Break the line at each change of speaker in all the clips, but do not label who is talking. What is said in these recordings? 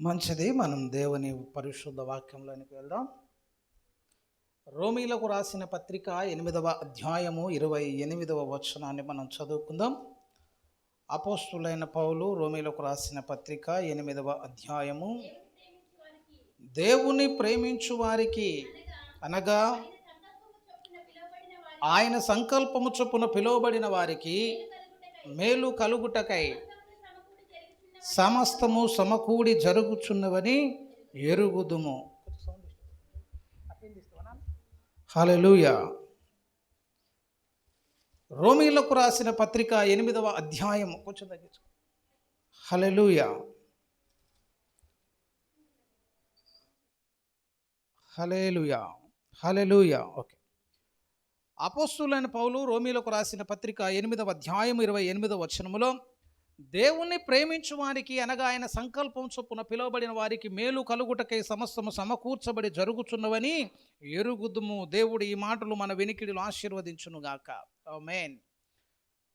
మంచిది. మనం దేవుని పరిశుద్ధ వాక్యంలోనికి వెళ్దాం. రోమీలకు రాసిన పత్రిక 8వ అధ్యాయము 28వ వచనాన్ని మనం చదువుకుందాం. అపోస్తులైన పౌలు రోమీలకు రాసిన పత్రిక 8వ అధ్యాయము, దేవుని ప్రేమించు వారికి అనగా ఆయన సంకల్పము చొప్పున పిలువబడిన వారికి మేలు కలుగుటకై సమస్తము సమకూడి జరుగుచున్నవని ఎరుగుదుము. హల్లెలూయా. రోమీలకు రాసిన పత్రిక 8వ అధ్యాయం కొంచెం తగ్గించు. హల్లెలూయా. హల్లెలూయా. హల్లెలూయా. ఓకే. అపోస్తులైన పౌలు రోమీలకు రాసిన పత్రిక 8వ అధ్యాయం 28వ వచనములో, దేవుణ్ణి ప్రేమించు వారికి అనగా ఆయన సంకల్పం చొప్పున పిలువబడిన వారికి మేలు కలుగుటకై సమస్తము సమకూర్చబడి జరుగుచున్నవని ఎరుగుదుము. దేవుడు ఈ మాటలు మన వెనికిడిలో ఆశీర్వదించునుగాక. ఆమేన్.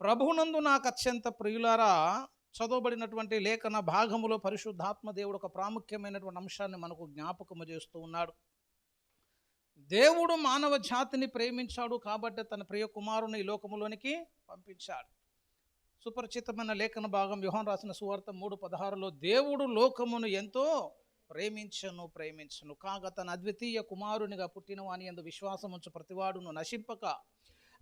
ప్రభువునందు నాకు అత్యంత ప్రియులారా, చదవబడినటువంటి లేఖన భాగములో పరిశుద్ధాత్మ దేవుడు ఒక ప్రాముఖ్యమైనటువంటి అంశాన్ని మనకు జ్ఞాపకము చేస్తూ ఉన్నాడు. దేవుడు మానవ జాతిని ప్రేమించాడు కాబట్టి తన ప్రియ కుమారుని ఈ లోకములోనికి పంపించాడు. సుపరిచితమైన లేఖన భాగం యోహాను రాసిన సువార్త 3:16లో, దేవుడు లోకమును ఎంతో ప్రేమించను కాగా తన అద్వితీయ కుమారునిగా పుట్టిన వాని యందు విశ్వాసముంచు ప్రతివాడును నశింపక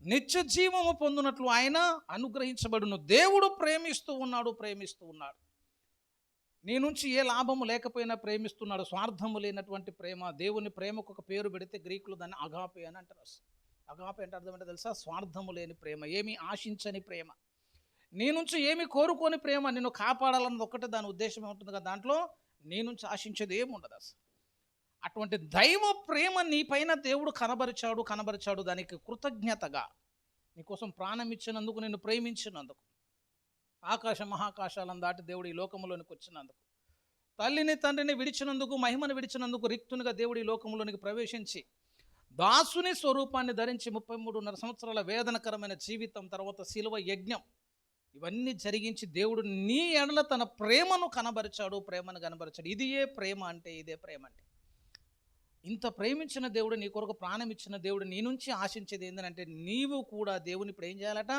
నిత్య జీవము పొందునట్లు ఆయన అనుగ్రహించబడును. దేవుడు ప్రేమిస్తూ ఉన్నాడు. నీ నుంచి ఏ లాభము లేకపోయినా ప్రేమిస్తున్నాడు. స్వార్థము లేనటువంటి ప్రేమ. దేవుని ప్రేమకు ఒక పేరు పెడితే గ్రీకులు దాన్ని అగాపే అని అంటారు. అగాపే అంటే అర్థం ఏంటో తెలుసా? స్వార్థము లేని ప్రేమ, ఏమీ ఆశించని ప్రేమ, నీ నుంచి ఏమి కోరుకోని ప్రేమ. నిన్ను కాపాడాలన్నది ఒక్కటే దాని ఉద్దేశం ఉంటుంది కదా, దాంట్లో నీ నుంచి ఆశించేది ఏమి ఉండదు అసలు. అటువంటి దైవ ప్రేమ నీ పైన దేవుడు కనబరిచాడు. దానికి కృతజ్ఞతగా నీకోసం ప్రాణం ఇచ్చినందుకు, నిన్ను ప్రేమించినందుకు, ఆకాశ మహాకాశాలను దాటి దేవుడు ఈ లోకంలోనికి వచ్చినందుకు, తల్లిని తండ్రిని విడిచినందుకు, మహిమను విడిచినందుకు, రిక్తునిగా దేవుడు ఈ లోకంలోనికి ప్రవేశించి దాసుని స్వరూపాన్ని ధరించి 33.5 సంవత్సరాల వేదనకరమైన జీవితం తర్వాత శిలువ యజ్ఞం ఇవన్నీ జరిగించి దేవుడు నీ ఎడల తన ప్రేమను కనబరిచాడు. ఇదే ప్రేమ అంటే. ఇంత ప్రేమించిన దేవుడు, నీ కొరకు ప్రాణం ఇచ్చిన దేవుడు నీ నుంచి ఆశించేది ఏంటంటే నీవు కూడా దేవుని ఏం చేయాలట?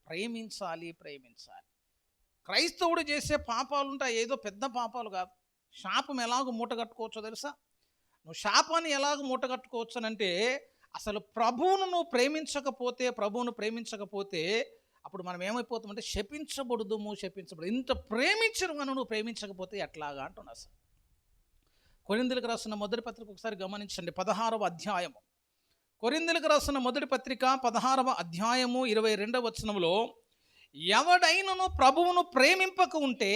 ప్రేమించాలి. క్రైస్తవుడు చేసే పాపాలుంటాయి, ఏదో పెద్ద పాపాలు కాదు. శాపం ఎలాగో మూటగట్టుకోవచ్చో తెలుసా? నువ్వు శాపాన్ని ఎలాగ మూటగట్టుకోవచ్చు అంటే, అసలు ప్రభువును ప్రేమించకపోతే అప్పుడు మనం ఏమైపోతామంటే శపించబడదు. ఇంత ప్రేమించిన మనం నువ్వు ప్రేమించకపోతే ఎట్లాగా అంటున్నా. అసలు కొరింథీయులకు రాసిన మొదటి పత్రిక ఒకసారి గమనించండి. 16వ అధ్యాయము, కొరింథీయులకు రాసిన మొదటి పత్రిక 16వ అధ్యాయము 22వ వచనంలో, ఎవడైనను ప్రభువును ప్రేమింపక ఉంటే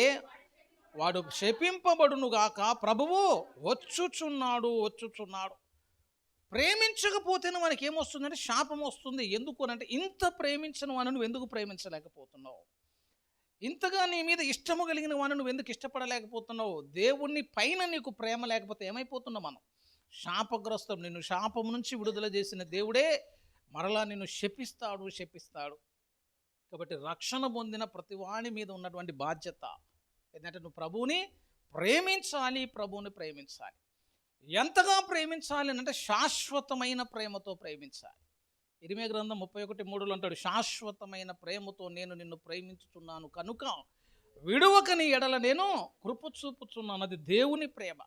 వాడు శపింపబడునుగాక, ప్రభువు వచ్చుచున్నాడు. ప్రేమించకపోతేనే మనకి ఏమొస్తుందంటే శాపం వస్తుంది. ఎందుకు అంటే, ఇంత ప్రేమించిన వాడిని నువ్వు ఎందుకు ప్రేమించలేకపోతున్నావు? ఇంతగా నీ మీద ఇష్టము కలిగిన వాడిని నువ్వు ఎందుకు ఇష్టపడలేకపోతున్నావు? దేవుణ్ణి పైన నీకు ప్రేమ లేకపోతే ఏమైపోతున్నావు మనం? శాపగ్రస్తం. నిన్ను శాపం నుంచి విడుదల చేసిన దేవుడే మరలా నిన్ను శపిస్తాడు. కాబట్టి రక్షణ పొందిన ప్రతి వాని మీద ఉన్నటువంటి బాధ్యత ఏంటంటే నువ్వు ప్రభువుని ప్రేమించాలి. ఎంతగా ప్రేమించాలి అంటే శాశ్వతమైన ప్రేమతో ప్రేమించాలి. ఇర్మీయా గ్రంథం 31:3 అంటాడు, శాశ్వతమైన ప్రేమతో నేను నిన్ను ప్రేమించుచున్నాను కనుక విడువక నీ ఎడల నేను కృప చూపుచున్నాను. అది దేవుని ప్రేమ,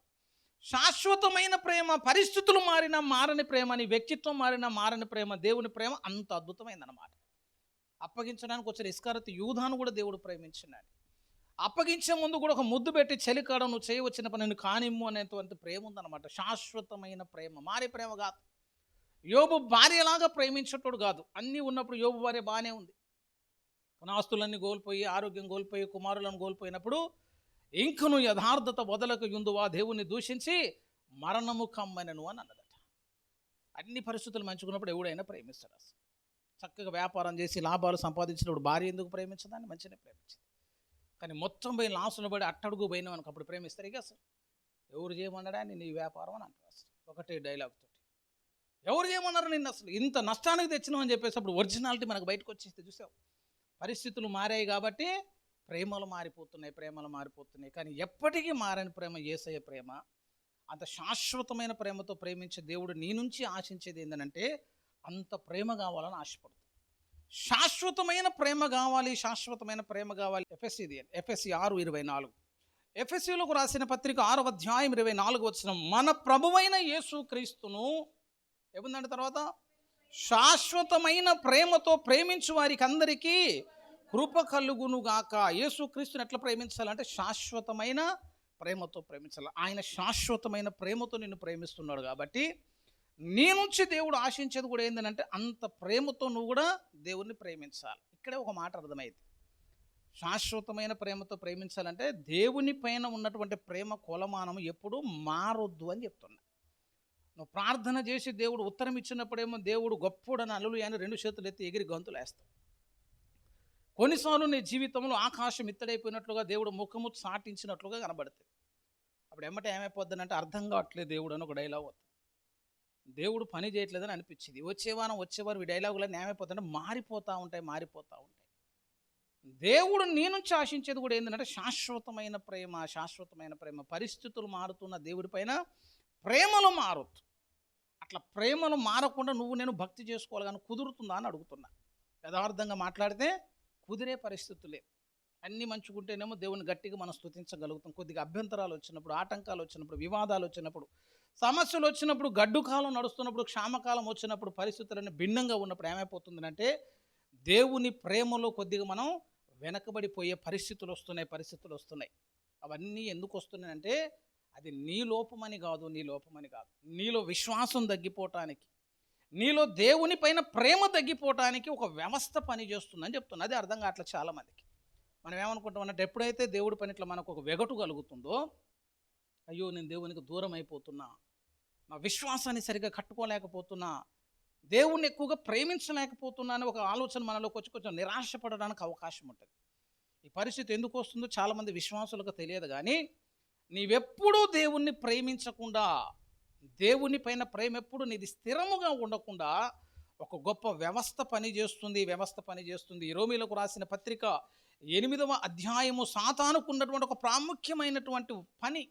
శాశ్వతమైన ప్రేమ. పరిస్థితులు మారినా మారని ప్రేమ, నీ వ్యక్తిత్వం మారినా మారని ప్రేమ. దేవుని ప్రేమ అంత అద్భుతమైందన్నమాట. అప్పగించడానికి వచ్చిన ఇస్కరియోతు యూదాను కూడా దేవుడు ప్రేమించినాడు. అప్పగించే ముందు కూడా ఒక ముద్దు పెట్టి, చెలికాడ నువ్వు చేయవచ్చిన పని నేను కానిమ్ము అనేటువంటి ప్రేమ ఉందన్నమాట. శాశ్వతమైన ప్రేమ, మారే ప్రేమ కాదు. యోబు భార్యలాగా ప్రేమించేటోడు కాదు. అన్నీ ఉన్నప్పుడు యోబు భార్య బాగానే ఉంది. ఆస్తులన్నీ కోల్పోయి, ఆరోగ్యం కోల్పోయి, కుమారులను కోల్పోయినప్పుడు ఇంకను యథార్థత వదలకు యుందువా, దేవుణ్ణి దూషించి మరణము కమ్మనను అని అన్నదట. అన్ని పరిస్థితులు మంచుకున్నప్పుడు ఎవడైనా ప్రేమిస్తాడు. అసలు చక్కగా వ్యాపారం చేసి లాభాలు సంపాదించినప్పుడు భార్య ఎందుకు ప్రేమించదాన్ని? మంచిగానే ప్రేమించింది. కానీ మొత్తం పోయి లాసులు పడి అట్టడుగు పోయినావు అనుకో, అప్పుడు ప్రేమిస్తారు. ఇక అసలు ఎవరు చేయమన్నాడా నీ వ్యాపారం అని అంటారు. అసలు ఒకటే డైలాగ్ తోటి ఎవరు చేయమన్నారు నిన్ను? అసలు ఇంత నష్టానికి తెచ్చినావు అని చెప్పేసి అప్పుడు ఒరిజినాలిటీ మనకు బయటకు వచ్చేస్తే చూసావు. పరిస్థితులు మారాయి కాబట్టి ప్రేమలు మారిపోతున్నాయి, ప్రేమలు మారిపోతున్నాయి. కానీ ఎప్పటికీ మారని ప్రేమ యేసయ్య ప్రేమ. అంత శాశ్వతమైన ప్రేమతో ప్రేమించే దేవుడు నీ నుంచి ఆశించేది ఏంటంటే అంత ప్రేమ కావాలని ఆశపడుతుంది. శాశ్వతమైన ప్రేమ కావాలి, శాశ్వతమైన ప్రేమ కావాలి. ఎఫెసీ 6:24. ఎఫెసీలకు రాసిన పత్రిక 6:24 మన ప్రభువైన యేసు క్రీస్తును ఏముందంటే తర్వాత శాశ్వతమైన ప్రేమతో ప్రేమించు వారికి అందరికీ కృప కలుగునుగాక. యేసు క్రీస్తుని ఎట్లా ప్రేమించాలంటే శాశ్వతమైన ప్రేమతో ప్రేమించాలి. ఆయన శాశ్వతమైన ప్రేమతో నిన్ను ప్రేమిస్తున్నాడు కాబట్టి నీ నుంచి దేవుడు ఆశించేది కూడా ఏంటంటే అంత ప్రేమతో నువ్వు కూడా దేవుణ్ణి ప్రేమించాలి. ఇక్కడే ఒక మాట అర్థమైంది. శాశ్వతమైన ప్రేమతో ప్రేమించాలంటే దేవుని పైన ఉన్నటువంటి ప్రేమ కొలమానం ఎప్పుడూ మారొద్దు అని చెప్తున్నా. నువ్వు ప్రార్థన చేసి దేవుడు ఉత్తరం ఇచ్చినప్పుడేమో దేవుడు గొప్పోడని హల్లెలూయా అని 2 చేతులు ఎత్తి ఎగిరి గంతులు వేస్తావు. కొన్నిసార్లు నీ జీవితంలో ఆకాశం ఇత్తడైపోయినట్లుగా దేవుడు ముఖము సాటించినట్లుగా కనబడుతుంది. అప్పుడు ఏమైపోద్దంటే అర్థం కావట్లేదు దేవుడు అని ఒక డైలాగ్ వస్తుంది. దేవుడు పని చేయట్లేదని అనిపించింది. వచ్చేవారు ఈ డైలాగులన్నీ ఏమైపోతుందంటే మారిపోతూ ఉంటాయి. దేవుడు నీ నుంచి ఆశించేది కూడా ఏంటంటే శాశ్వతమైన ప్రేమ. పరిస్థితులు మారుతున్న దేవుడి పైన ప్రేమలు మారొద్దు. అట్లా ప్రేమలు మారకుండా నేను భక్తి చేసుకోవాలి కానీ కుదురుతుందా అని అడుగుతున్నా. యథార్థంగా మాట్లాడితే కుదిరే పరిస్థితులే. అన్నీ మంచుకుంటేనేమో దేవుని గట్టిగా మనం స్తుతించగలుగుతాం. కొద్దిగా అభ్యంతరాలు వచ్చినప్పుడు, ఆటంకాలు వచ్చినప్పుడు, వివాదాలు వచ్చినప్పుడు, సమస్యలు వచ్చినప్పుడు, గడ్డు కాలం నడుస్తున్నప్పుడు, క్షామకాలం వచ్చినప్పుడు, పరిస్థితులన్నీ భిన్నంగా ఉన్నప్పుడు ఏమైపోతుందంటే దేవుని ప్రేమలో కొద్దిగా మనం వెనకబడిపోయే పరిస్థితులు వస్తున్నాయి. అవన్నీ ఎందుకు వస్తున్నాయంటే అది నీ లోపమని కాదు. నీలో విశ్వాసం తగ్గిపోవటానికి, నీలో దేవుని పైన ప్రేమ తగ్గిపోవటానికి ఒక వ్యవస్థ పనిచేస్తుందని చెప్తున్నా. అది అర్థం కావట్లే చాలామందికి. మనం ఏమనుకుంటామంటే ఎప్పుడైతే దేవుడి పని ఇట్లా మనకు ఒక వెగటు కలుగుతుందో, అయ్యో నేను దేవునికి దూరం అయిపోతున్నా, నా విశ్వాసాన్ని సరిగ్గా కట్టుకోలేకపోతున్నా, దేవుణ్ణి ఎక్కువగా ప్రేమించలేకపోతున్నా అని ఒక ఆలోచన మనలోకి వచ్చి కొంచెం నిరాశపడడానికి అవకాశం ఉంటుంది. ఈ పరిస్థితి ఎందుకు వస్తుందో చాలామంది విశ్వాసులకు తెలియదు. కానీ నీవెప్పుడూ దేవుణ్ణి ప్రేమించకుండా, దేవుని పైన ప్రేమ ఎప్పుడు నీది స్థిరముగా ఉండకుండా ఒక గొప్ప వ్యవస్థ పనిచేస్తుంది. ఈ రోమీలకు రాసిన పత్రిక 8వ అధ్యాయము సాతానుకు ఉన్నటువంటి ఒక ప్రాముఖ్యమైనటువంటి పని,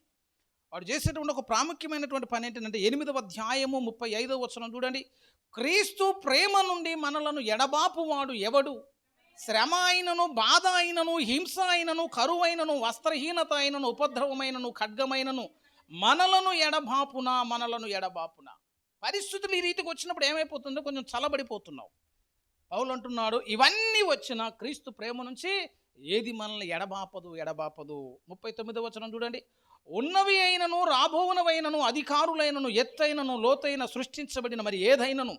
వాడు చేసేటువంటి ఒక ప్రాముఖ్యమైనటువంటి పని ఏంటంటే 8వ అధ్యాయము 35వ వచనం చూడండి. క్రీస్తు ప్రేమ నుండి మనలను ఎడబాపువాడు ఎవడు? శ్రమ అయినను, బాధ అయినను, హింస అయినను, కరువైనను, వస్త్రహీనత అయినను, ఉపద్రవమైనను, ఖడ్గమైనను మనలను ఎడబాపునా. పరిస్థితులు ఈ రీతికి వచ్చినప్పుడు ఏమైపోతుందో కొంచెం చల్లబడిపోతున్నావు. పౌలు అంటున్నాడు ఇవన్నీ వచ్చినా క్రీస్తు ప్రేమ నుంచి ఏది మనల్ని ఎడబాపదు. 39వ వచనం చూడండి. ఉన్నవి అయినను, రాబోవునవైనను, అధికారులైనను, ఎత్తైనను, లోతైన సృష్టించబడిన మరి ఏదైనను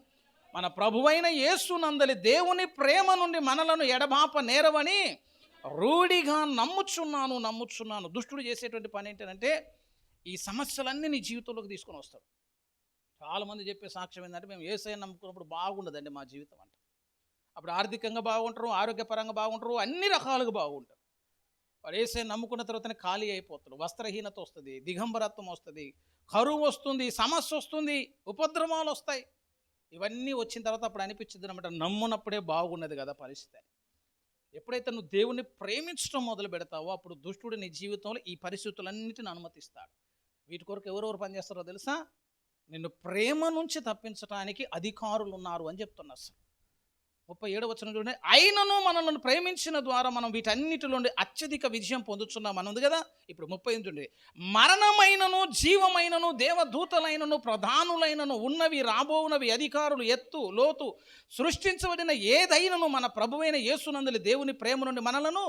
మన ప్రభువైన యేసునందలి దేవుని ప్రేమ నుండి మనలను ఎడబాప నేరవని రూఢిగా నమ్ముచున్నాను. దుష్టుడు చేసేటువంటి పని ఏంటంటే ఈ సమస్యలన్నీ నీ జీవితంలోకి తీసుకొని వస్తాడు. చాలామంది చెప్పే సాక్ష్యం ఏంటంటే మేము యేసయ్యను నమ్ముకున్నప్పుడు బాగుండదండి మా జీవితం అంట. అప్పుడు ఆర్థికంగా బాగుంటారు, ఆరోగ్యపరంగా బాగుంటారు, అన్ని రకాలుగా బాగుంటారు. వాడు యేసయ్యను నమ్ముకున్న తర్వాతనే ఖాళీ అయిపోతాడు. వస్త్రహీనత వస్తుంది, దిగంబరత్వం వస్తుంది, కరువు వస్తుంది, సమస్య వస్తుంది, ఉపద్రవాలు వస్తాయి. ఇవన్నీ వచ్చిన తర్వాత అప్పుడు అనిపించింది అనమాట, నమ్మునప్పుడే బాగున్నది కదా పరిస్థితి. ఎప్పుడైతే నువ్వు దేవుణ్ణి ప్రేమించడం మొదలు పెడతావో అప్పుడు దుష్టుడు నీ జీవితంలో ఈ పరిస్థితులన్నిటిని అనుమతిస్తాడు. వీటి కొరకు ఎవరెవరు పనిచేస్తారో తెలుసా? నిన్ను ప్రేమ నుంచి తప్పించడానికి అధికారులు ఉన్నారు అని చెప్తున్నారు. 37వ వచనం చూడండి. అయినను మనల్ని ప్రేమించిన ద్వారా మనం వీటన్నిటిలో అత్యధిక విజయం పొందుతున్నాం అని ఉంది కదా. ఇప్పుడు 38 చూడండి. మరణమైనను, జీవమైనను, దేవదూతలైనను, ప్రధానులైనను, ఉన్నవి రాబోవునవి, అధికారులు, ఎత్తు లోతు, సృష్టించబడిన ఏదైనను మన ప్రభువైన యేసునందలి దేవుని ప్రేమ నుండి మనలను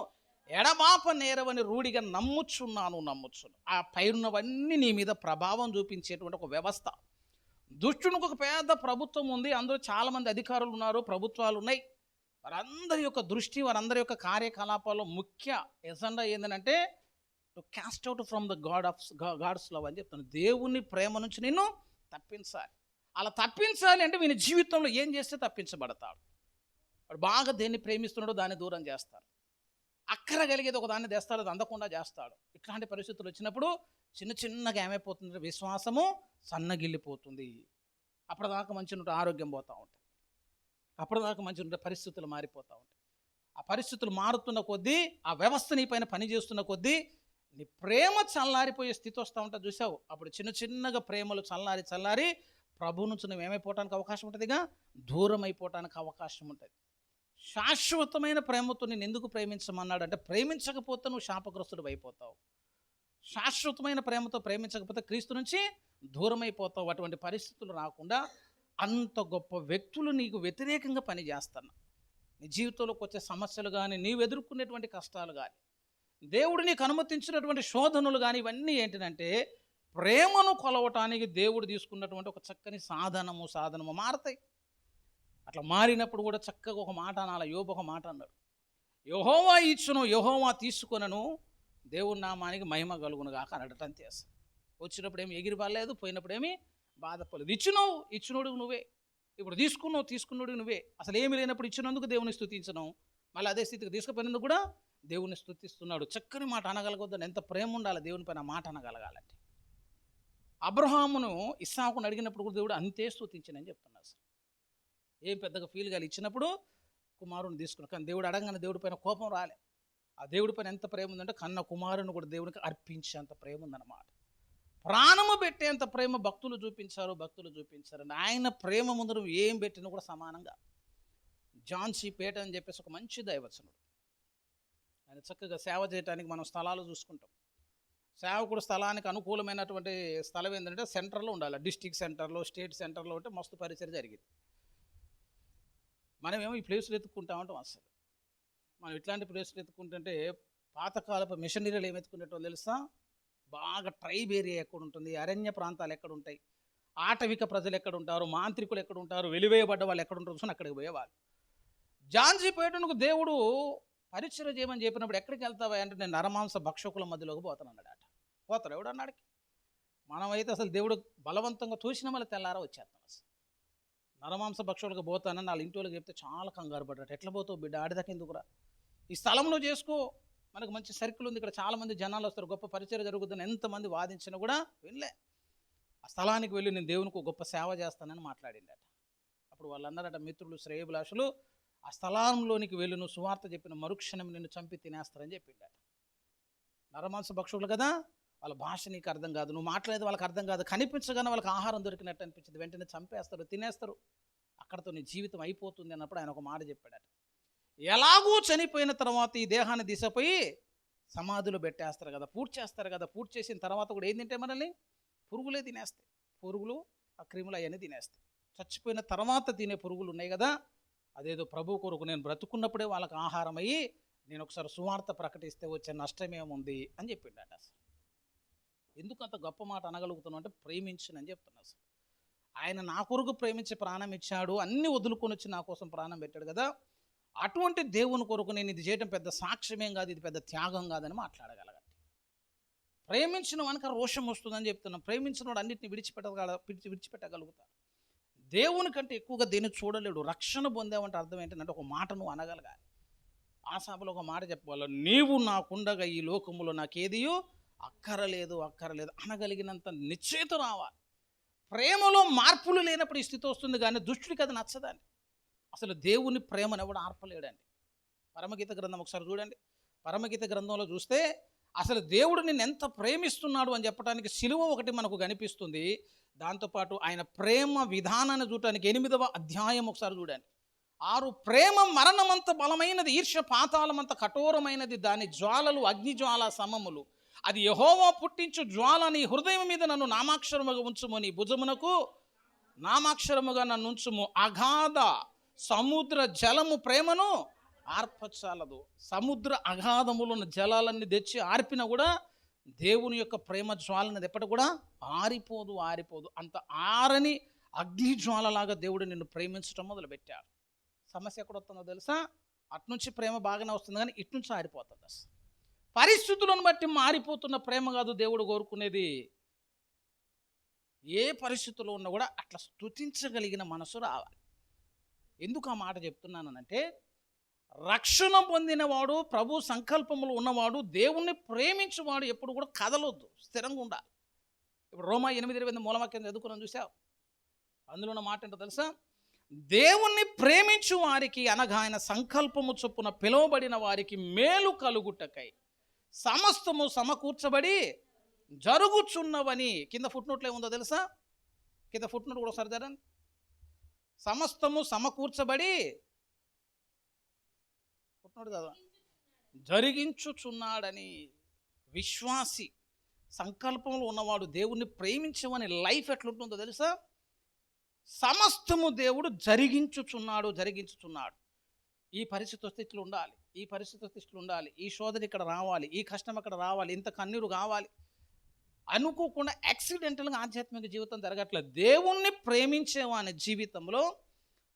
ఎడబాప నేరవని రూఢిగా నమ్ముచున్నాను. ఆ పైరున్నవన్నీ నీ మీద ప్రభావం చూపించేటువంటి ఒక వ్యవస్థ. దుష్టునికి ఒక పెద్ద ప్రభుత్వం ఉంది, అందులో చాలామంది అధికారులు ఉన్నారు, ప్రభుత్వాలు ఉన్నాయి. వారందరి యొక్క దృష్టి, వారందరి యొక్క కార్యకలాపాల్లో ముఖ్య ఎజెండా ఏంటంటే to cast out from the God's love అని చెప్తాను. దేవుని ప్రేమ నుంచి నిన్ను తప్పించాలి. అలా తప్పించాలి అంటే వీని జీవితంలో ఏం చేస్తే తప్పించబడతాడు? వాడు బాగా దేన్ని ప్రేమిస్తున్నాడో దాన్ని దూరం చేస్తారు. అక్కర కలిగేది ఒక దాన్ని తెస్తాడు, అది అందకుండా చేస్తాడు. ఇట్లాంటి పరిస్థితులు వచ్చినప్పుడు చిన్నగా ఏమైపోతుంది? విశ్వాసము సన్నగిల్లిపోతుంది. అప్పటిదాకా మంచి ఉంటే ఆరోగ్యం పోతూ ఉంటుంది, అప్పటిదాకా మంచి ఉంటే పరిస్థితులు మారిపోతూ ఉంటాయి. ఆ పరిస్థితులు మారుతున్న కొద్దీ, ఆ వ్యవస్థ నీ పైన పనిచేస్తున్న కొద్దీ నీ ప్రేమ చల్లారిపోయే స్థితి వస్తూ ఉంటుంది చూసావు. అప్పుడు చిన్న చిన్నగా ప్రేమలు చల్లారి చల్లారి ప్రభు నుంచి నువ్వు ఏమైపోవటానికి అవకాశం ఉంటుందిగా, దూరం అయిపోవటానికి అవకాశం ఉంటుంది. శాశ్వతమైన ప్రేమతో నేను ఎందుకు ప్రేమించమన్నాడు అంటే, ప్రేమించకపోతే నువ్వు శాపగ్రస్తుడు అయిపోతావు. శాశ్వతమైన ప్రేమతో ప్రేమించకపోతే క్రీస్తు నుంచి దూరం అయిపోతావు. అటువంటి పరిస్థితులు రాకుండా అంత గొప్ప వ్యక్తులు నీకు వ్యతిరేకంగా పనిచేస్తున్నా. నీ జీవితంలోకి వచ్చే సమస్యలు కానీ, నీవు ఎదుర్కొనేటువంటి కష్టాలు కానీ, దేవుడు నీకు అనుమతించినటువంటి శోధనలు కానీ, ఇవన్నీ ఏంటంటే ప్రేమను కొలవటానికి దేవుడు తీసుకున్నటువంటి ఒక చక్కని సాధనము మారతాయి. అట్లా మారినప్పుడు కూడా చక్కగా ఒక మాట అనాలి. యోబు ఒక మాట అన్నాడు, యెహోవా ఇచ్చును యెహోవా తీసుకొనను, దేవుని నామానికి మహిమ కలుగును గాక అన్నట్టు. అంతే. అసలు వచ్చినప్పుడు ఏమి ఎగిరి పడలేదు, పోయినప్పుడు ఏమి బాధపడలేదు. ఇచ్చినోడు నువ్వే, ఇప్పుడు తీసుకున్నోడు నువ్వే. అసలు ఏమి లేనప్పుడు ఇచ్చినందుకు దేవుని స్తుతించను, మళ్ళీ అదే స్థితికి తీసుకుపోయినందుకు కూడా దేవుని స్తుతిస్తున్నాడు. చక్కని మాట అనగలగొద్దని ఎంత ప్రేమ ఉండాలి దేవుని పైన మాట అనగలగాలంటే. అబ్రహామును ఇస్సాకును అడిగినప్పుడు కూడా దేవుడు అంతే స్తుతించనని చెప్తున్నాడు. అసలు ఏం పెద్దగా ఫీల్ కాలి, ఇచ్చినప్పుడు కుమారుని తీసుకున్నాడు. కానీ దేవుడు అడగగానే దేవుడి పైన కోపం రాలే. ఆ దేవుడి పైన ఎంత ప్రేమ ఉందంటే కన్న కుమారుని కూడా దేవునికి అర్పించేంత ప్రేమ ఉందన్నమాట. ప్రాణము పెట్టేంత ప్రేమ భక్తులు చూపించారు. ఆయన ప్రేమ ముందు నువ్వు ఏం పెట్టినా కూడా సమానంగా. జాన్ సి పేట అని చెప్పేసి ఒక మంచి దైవచనుడు, ఆయన చక్కగా సేవ చేయడానికి మనం స్థలాలు చూసుకుంటాం. సేవకుడు స్థలానికి అనుకూలమైనటువంటి స్థలం ఏంటంటే సెంటర్లో ఉండాలి. డిస్టిక్ సెంటర్లో, స్టేట్ సెంటర్లో ఉంటే మస్తు పరిచయం జరిగింది. మనమేమో ఈ ప్లేసులు ఎత్తుక్కుంటా ఉంటాం. అసలు మనం ఇట్లాంటి ప్లేసులు ఎత్తుకుంటుంటే పాతకాలపు మిషనరీలు ఏం ఎత్తుకునేటో తెలుసా, బాగా ట్రైబ్ ఏరియా ఎక్కడ ఉంటుంది, అరణ్య ప్రాంతాలు ఎక్కడ ఉంటాయి, ఆటవిక ప్రజలు ఎక్కడ ఉంటారు, మాంత్రికులు ఎక్కడ ఉంటారు, వెలివేయబడ్డ వాళ్ళు ఎక్కడ ఉంటారు చూసి అక్కడికి పోయేవాళ్ళు. జాన్జీపేటకు దేవుడు పరిచయం చేయమని చెప్పినప్పుడు ఎక్కడికి వెళ్తావా అంటే, నేను నరమాంస భక్షకుల మధ్యలోకి పోతానన్నాడట. పోతారు ఎవడు అన్నాడికి. మనమైతే అసలు దేవుడు బలవంతంగా తోసిన మళ్ళీ తెల్లారా వచ్చేస్తాం. అసలు నరమాంస భక్షకులకు పోతానని వాళ్ళ ఇంటి వాళ్ళకి చెప్తే చాలా కంగారు పడ్డాడు. ఎట్లా పోతావు బిడ్డ, ఆడిదాకా ఎందుకురా, ఈ స్థలంలో చేసుకో, మనకు మంచి సర్కిల్ ఉంది, ఇక్కడ చాలామంది జనాలు వస్తారు, గొప్ప పరిచయం జరుగుతుందని ఎంతమంది వాదించినా కూడా వినలే. ఆ స్థలానికి వెళ్ళి నేను దేవునికి గొప్ప సేవ చేస్తానని మాట్లాడిండట. అప్పుడు వాళ్ళందరట మిత్రులు, శ్రేయభిలాషులు, ఆ స్థలంలోనికి వెళ్ళి నువ్వు సువార్త చెప్పిన మరుక్షణం నిన్ను చంపి తినేస్తారని చెప్పిండట. నరమాంస భక్షకులు కదా, వాళ్ళ భాష నీకు అర్థం కాదు, నువ్వు మాట్లాడేది వాళ్ళకి అర్థం కాదు, కనిపించగానే వాళ్ళకి ఆహారం దొరికినట్టు అనిపించింది, వెంటనే చంపేస్తారు, తినేస్తారు, అక్కడతో నీ జీవితం అయిపోతుంది అన్నప్పుడు ఆయన ఒక మాట చెప్పాడట, ఎలాగూ చనిపోయిన తర్వాత ఈ దేహాన్ని తీసిపోయి సమాధిలో పెట్టేస్తారు కదా, పూర్తి చేస్తారు కదా, పూర్తి చేసిన తర్వాత కూడా ఏం తింటే మనల్ని పురుగులే తినేస్తాయి. పురుగులు, ఆ క్రిములు అవన్నీ తినేస్తాయి. చచ్చిపోయిన తర్వాత తినే పురుగులు ఉన్నాయి కదా, అదేదో ప్రభు కొరకు నేను బ్రతుకున్నప్పుడే వాళ్ళకి ఆహారం అయ్యి నేను ఒకసారి సువార్త ప్రకటిస్తే వచ్చే నష్టమేముంది అని చెప్పిండట. అసలు ఎందుకు అంత గొప్ప మాట అనగలుగుతున్నావు అంటే ప్రేమించునని చెప్తున్నా. అసలు ఆయన నా కొరకు ప్రేమించి ప్రాణం ఇచ్చాడు, అన్నీ వదులుకొని వచ్చి నా కోసం ప్రాణం పెట్టాడు కదా, అటువంటి దేవుని కొరకు నేను ఇది చేయడం పెద్ద సాక్ష్యమేం కాదు, ఇది పెద్ద త్యాగం కాదని మాట్లాడగలగాలి. ప్రేమించిన వానికి రోషం వస్తుందని చెప్తున్నాం. ప్రేమించిన వాడు అన్నింటిని విడిచిపెట్టగలుగుతాడు. దేవుని కంటే ఎక్కువగా దేన్ని చూడలేడు. రక్షణ పొందావంటే అర్థం ఏంటంటే ఒక మాట నువ్వు అనగలగాలి. ఆ సభలో ఒక మాట చెప్పాలి, నీవు నాకుండగా ఈ లోకములో నాకేదియో అక్కరలేదు అనగలిగినంత నిశ్చయిత రావాలి. ప్రేమలో మార్పులు లేనప్పుడు ఈ స్థితి వస్తుంది, కానీ దుష్టుడికి అది నచ్చదండి. అసలు దేవుని ప్రేమను ఎవడు ఆర్పలేడండి. పరమగీత గ్రంథం ఒకసారి చూడండి. పరమగీత గ్రంథంలో చూస్తే అసలు దేవుడు నిన్ను ఎంత ప్రేమిస్తున్నాడు అని చెప్పడానికి సిలువ ఒకటి మనకు కనిపిస్తుంది. దాంతోపాటు ఆయన ప్రేమ విధానాన్ని చూడటానికి 8వ అధ్యాయం ఒకసారి చూడండి. 6 ప్రేమ మరణమంత బలమైనది, ఈర్ష్య పాతాళమంత కఠోరమైనది, దాని జ్వాలలు అగ్నిజ్వాల సమములు, అది యెహోవా పుట్టించు జ్వాల, నీ హృదయం మీద నన్ను నామాక్షరముగా ఉంచుము, నీ భుజమునకు నామాక్షరముగా నన్ను ఉంచుము, అగాధ సముద్ర జలము ప్రేమను ఆర్పచాలదు. సముద్ర అగాధములను జలాలన్నీ తెచ్చి ఆర్పినా కూడా దేవుని యొక్క ప్రేమ జ్వాలనేది ఎప్పటి కూడా ఆరిపోదు. అంత ఆరని అగ్ని జ్వాలలాగా దేవుడు నిన్ను ప్రేమించడం మొదలుపెట్టాడు. సమస్య ఎక్కడ వస్తుందో తెలుసా, అట్నుంచి ప్రేమ బాగానే వస్తుంది, కానీ ఇట్నుంచి ఆరిపోతుంది. అసలు పరిస్థితులను బట్టి మారిపోతున్న ప్రేమ కాదు దేవుడు కోరుకునేది. ఏ పరిస్థితుల్లో ఉన్నా కూడా అట్లా స్తుతించగలిగిన మనసు రావాలి. ఎందుకు ఆ మాట చెప్తున్నానంటే, రక్షణ పొందినవాడు, ప్రభు సంకల్పములు ఉన్నవాడు, దేవుణ్ణి ప్రేమించేవాడు ఎప్పుడు కూడా కదలొద్దు, స్థిరంగా ఉండాలి. ఇప్పుడు రోమా 8:20 మూలవాక్యం చదువుకున్నాం చూసావు. అందులో ఉన్న మాట ఏంటో తెలుసా, దేవుణ్ణి ప్రేమించు వారికి అనగా ఆయన సంకల్పము చొప్పున పిలువబడిన వారికి మేలు కలుగుటకై సమస్తము సమకూర్చబడి జరుగుచున్నవని. కింద ఫుట్నోట్లో ఏముందో తెలుసా? కింద ఫుట్నోట్ కూడా ఒకసారి చదవండి. సమస్తము సమకూర్చబడి, ఫుట్నోట్ కదా, జరిగించుచున్నాడని. విశ్వాసి, సంకల్పంలో ఉన్నవాడు, దేవుణ్ణి ప్రేమించమని లైఫ్ ఎట్లుంటుందో తెలుసా? సమస్తము దేవుడు జరిగించుచున్నాడు. ఈ పరిస్థితి వస్తే ఇట్లా ఉండాలి, ఈ పరిస్థితి వస్తే ఇట్లా ఉండాలి, ఈ శోధన ఇక్కడ రావాలి, ఈ కష్టం అక్కడ రావాలి, ఇంత కన్నీరు కావాలి అనుకోకుండా యాక్సిడెంటల్గా ఆధ్యాత్మిక జీవితం జరగట్లేదు. దేవుణ్ణి ప్రేమించేవాని జీవితంలో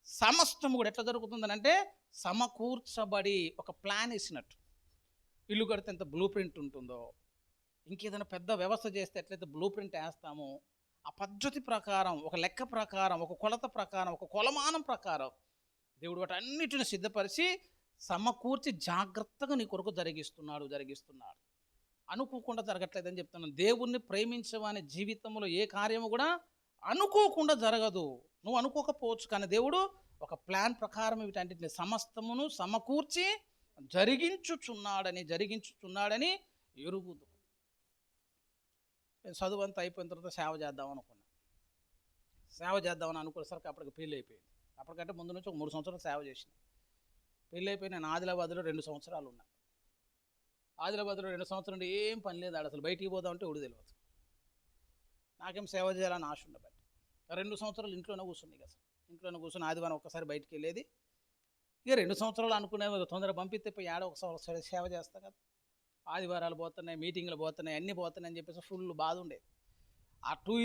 సమస్తము కూడా ఎట్లా జరుగుతుందని అంటే సమకూర్చబడి, ఒక ప్లాన్ వేసినట్టు. ఇల్లు కడితే ఎంత బ్లూ ప్రింట్ ఉంటుందో, ఇంకేదైనా పెద్ద వ్యవస్థ చేస్తే ఎట్లయితే బ్లూ ప్రింట్ వేస్తామో ఆ పద్ధతి ప్రకారం, ఒక లెక్క ప్రకారం, ఒక కొలత ప్రకారం, ఒక కొలమానం ప్రకారం దేవుడు వాటన్నిటిని సిద్ధపరిచి సమకూర్చి జాగ్రత్తగా నీ కొరకు జరిగిస్తున్నాడు. అనుకోకుండా జరగట్లేదని చెప్తున్నాను. దేవుణ్ణి ప్రేమించవాని జీవితంలో ఏ కార్యము కూడా అనుకోకుండా జరగదు. నువ్వు అనుకోకపోవచ్చు, కానీ దేవుడు ఒక ప్లాన్ ప్రకారం వీటన్నిటిని సమస్తమును సమకూర్చి జరిగించుచున్నాడని ఎరుగుదు. చదువు అంతా అయిపోయిన తర్వాత సేవ చేద్దామని అనుకునేసరికి అప్పటికి పెళ్ళి అయిపోయింది. అప్పటికంటే ముందు నుంచి ఒక 3 సంవత్సరాలు సేవ చేసిన. పెళ్ళి అయిపోయి నేను ఆదిలాబాద్లో 2 సంవత్సరాలు ఉన్నా. ఆదిలాబాద్లో 2 సంవత్సరాలు ఏం పని లేదు. అసలు బయటికి పోదామంటే ఉడి తెలియదు. నాకేం సేవ చేయాలని ఆశ ఉండబట్టి 2 సంవత్సరాలు ఇంట్లోనే కూర్చుంది. అసలు ఇంట్లోనే కూర్చొని ఆదివారం ఒక్కసారి బయటికి వెళ్ళేది. ఇక 2 సంవత్సరాలు అనుకునే తొందరగా పంపిస్తే పోయి ఏడో ఒకసారి సేవ చేస్తా కదా. ఆదివారాలు పోతున్నాయి, మీటింగ్లు పోతున్నాయి, అన్నీ పోతున్నాయి అని చెప్పేసి ఫుల్ బాధ ఉండేది. ఆ 2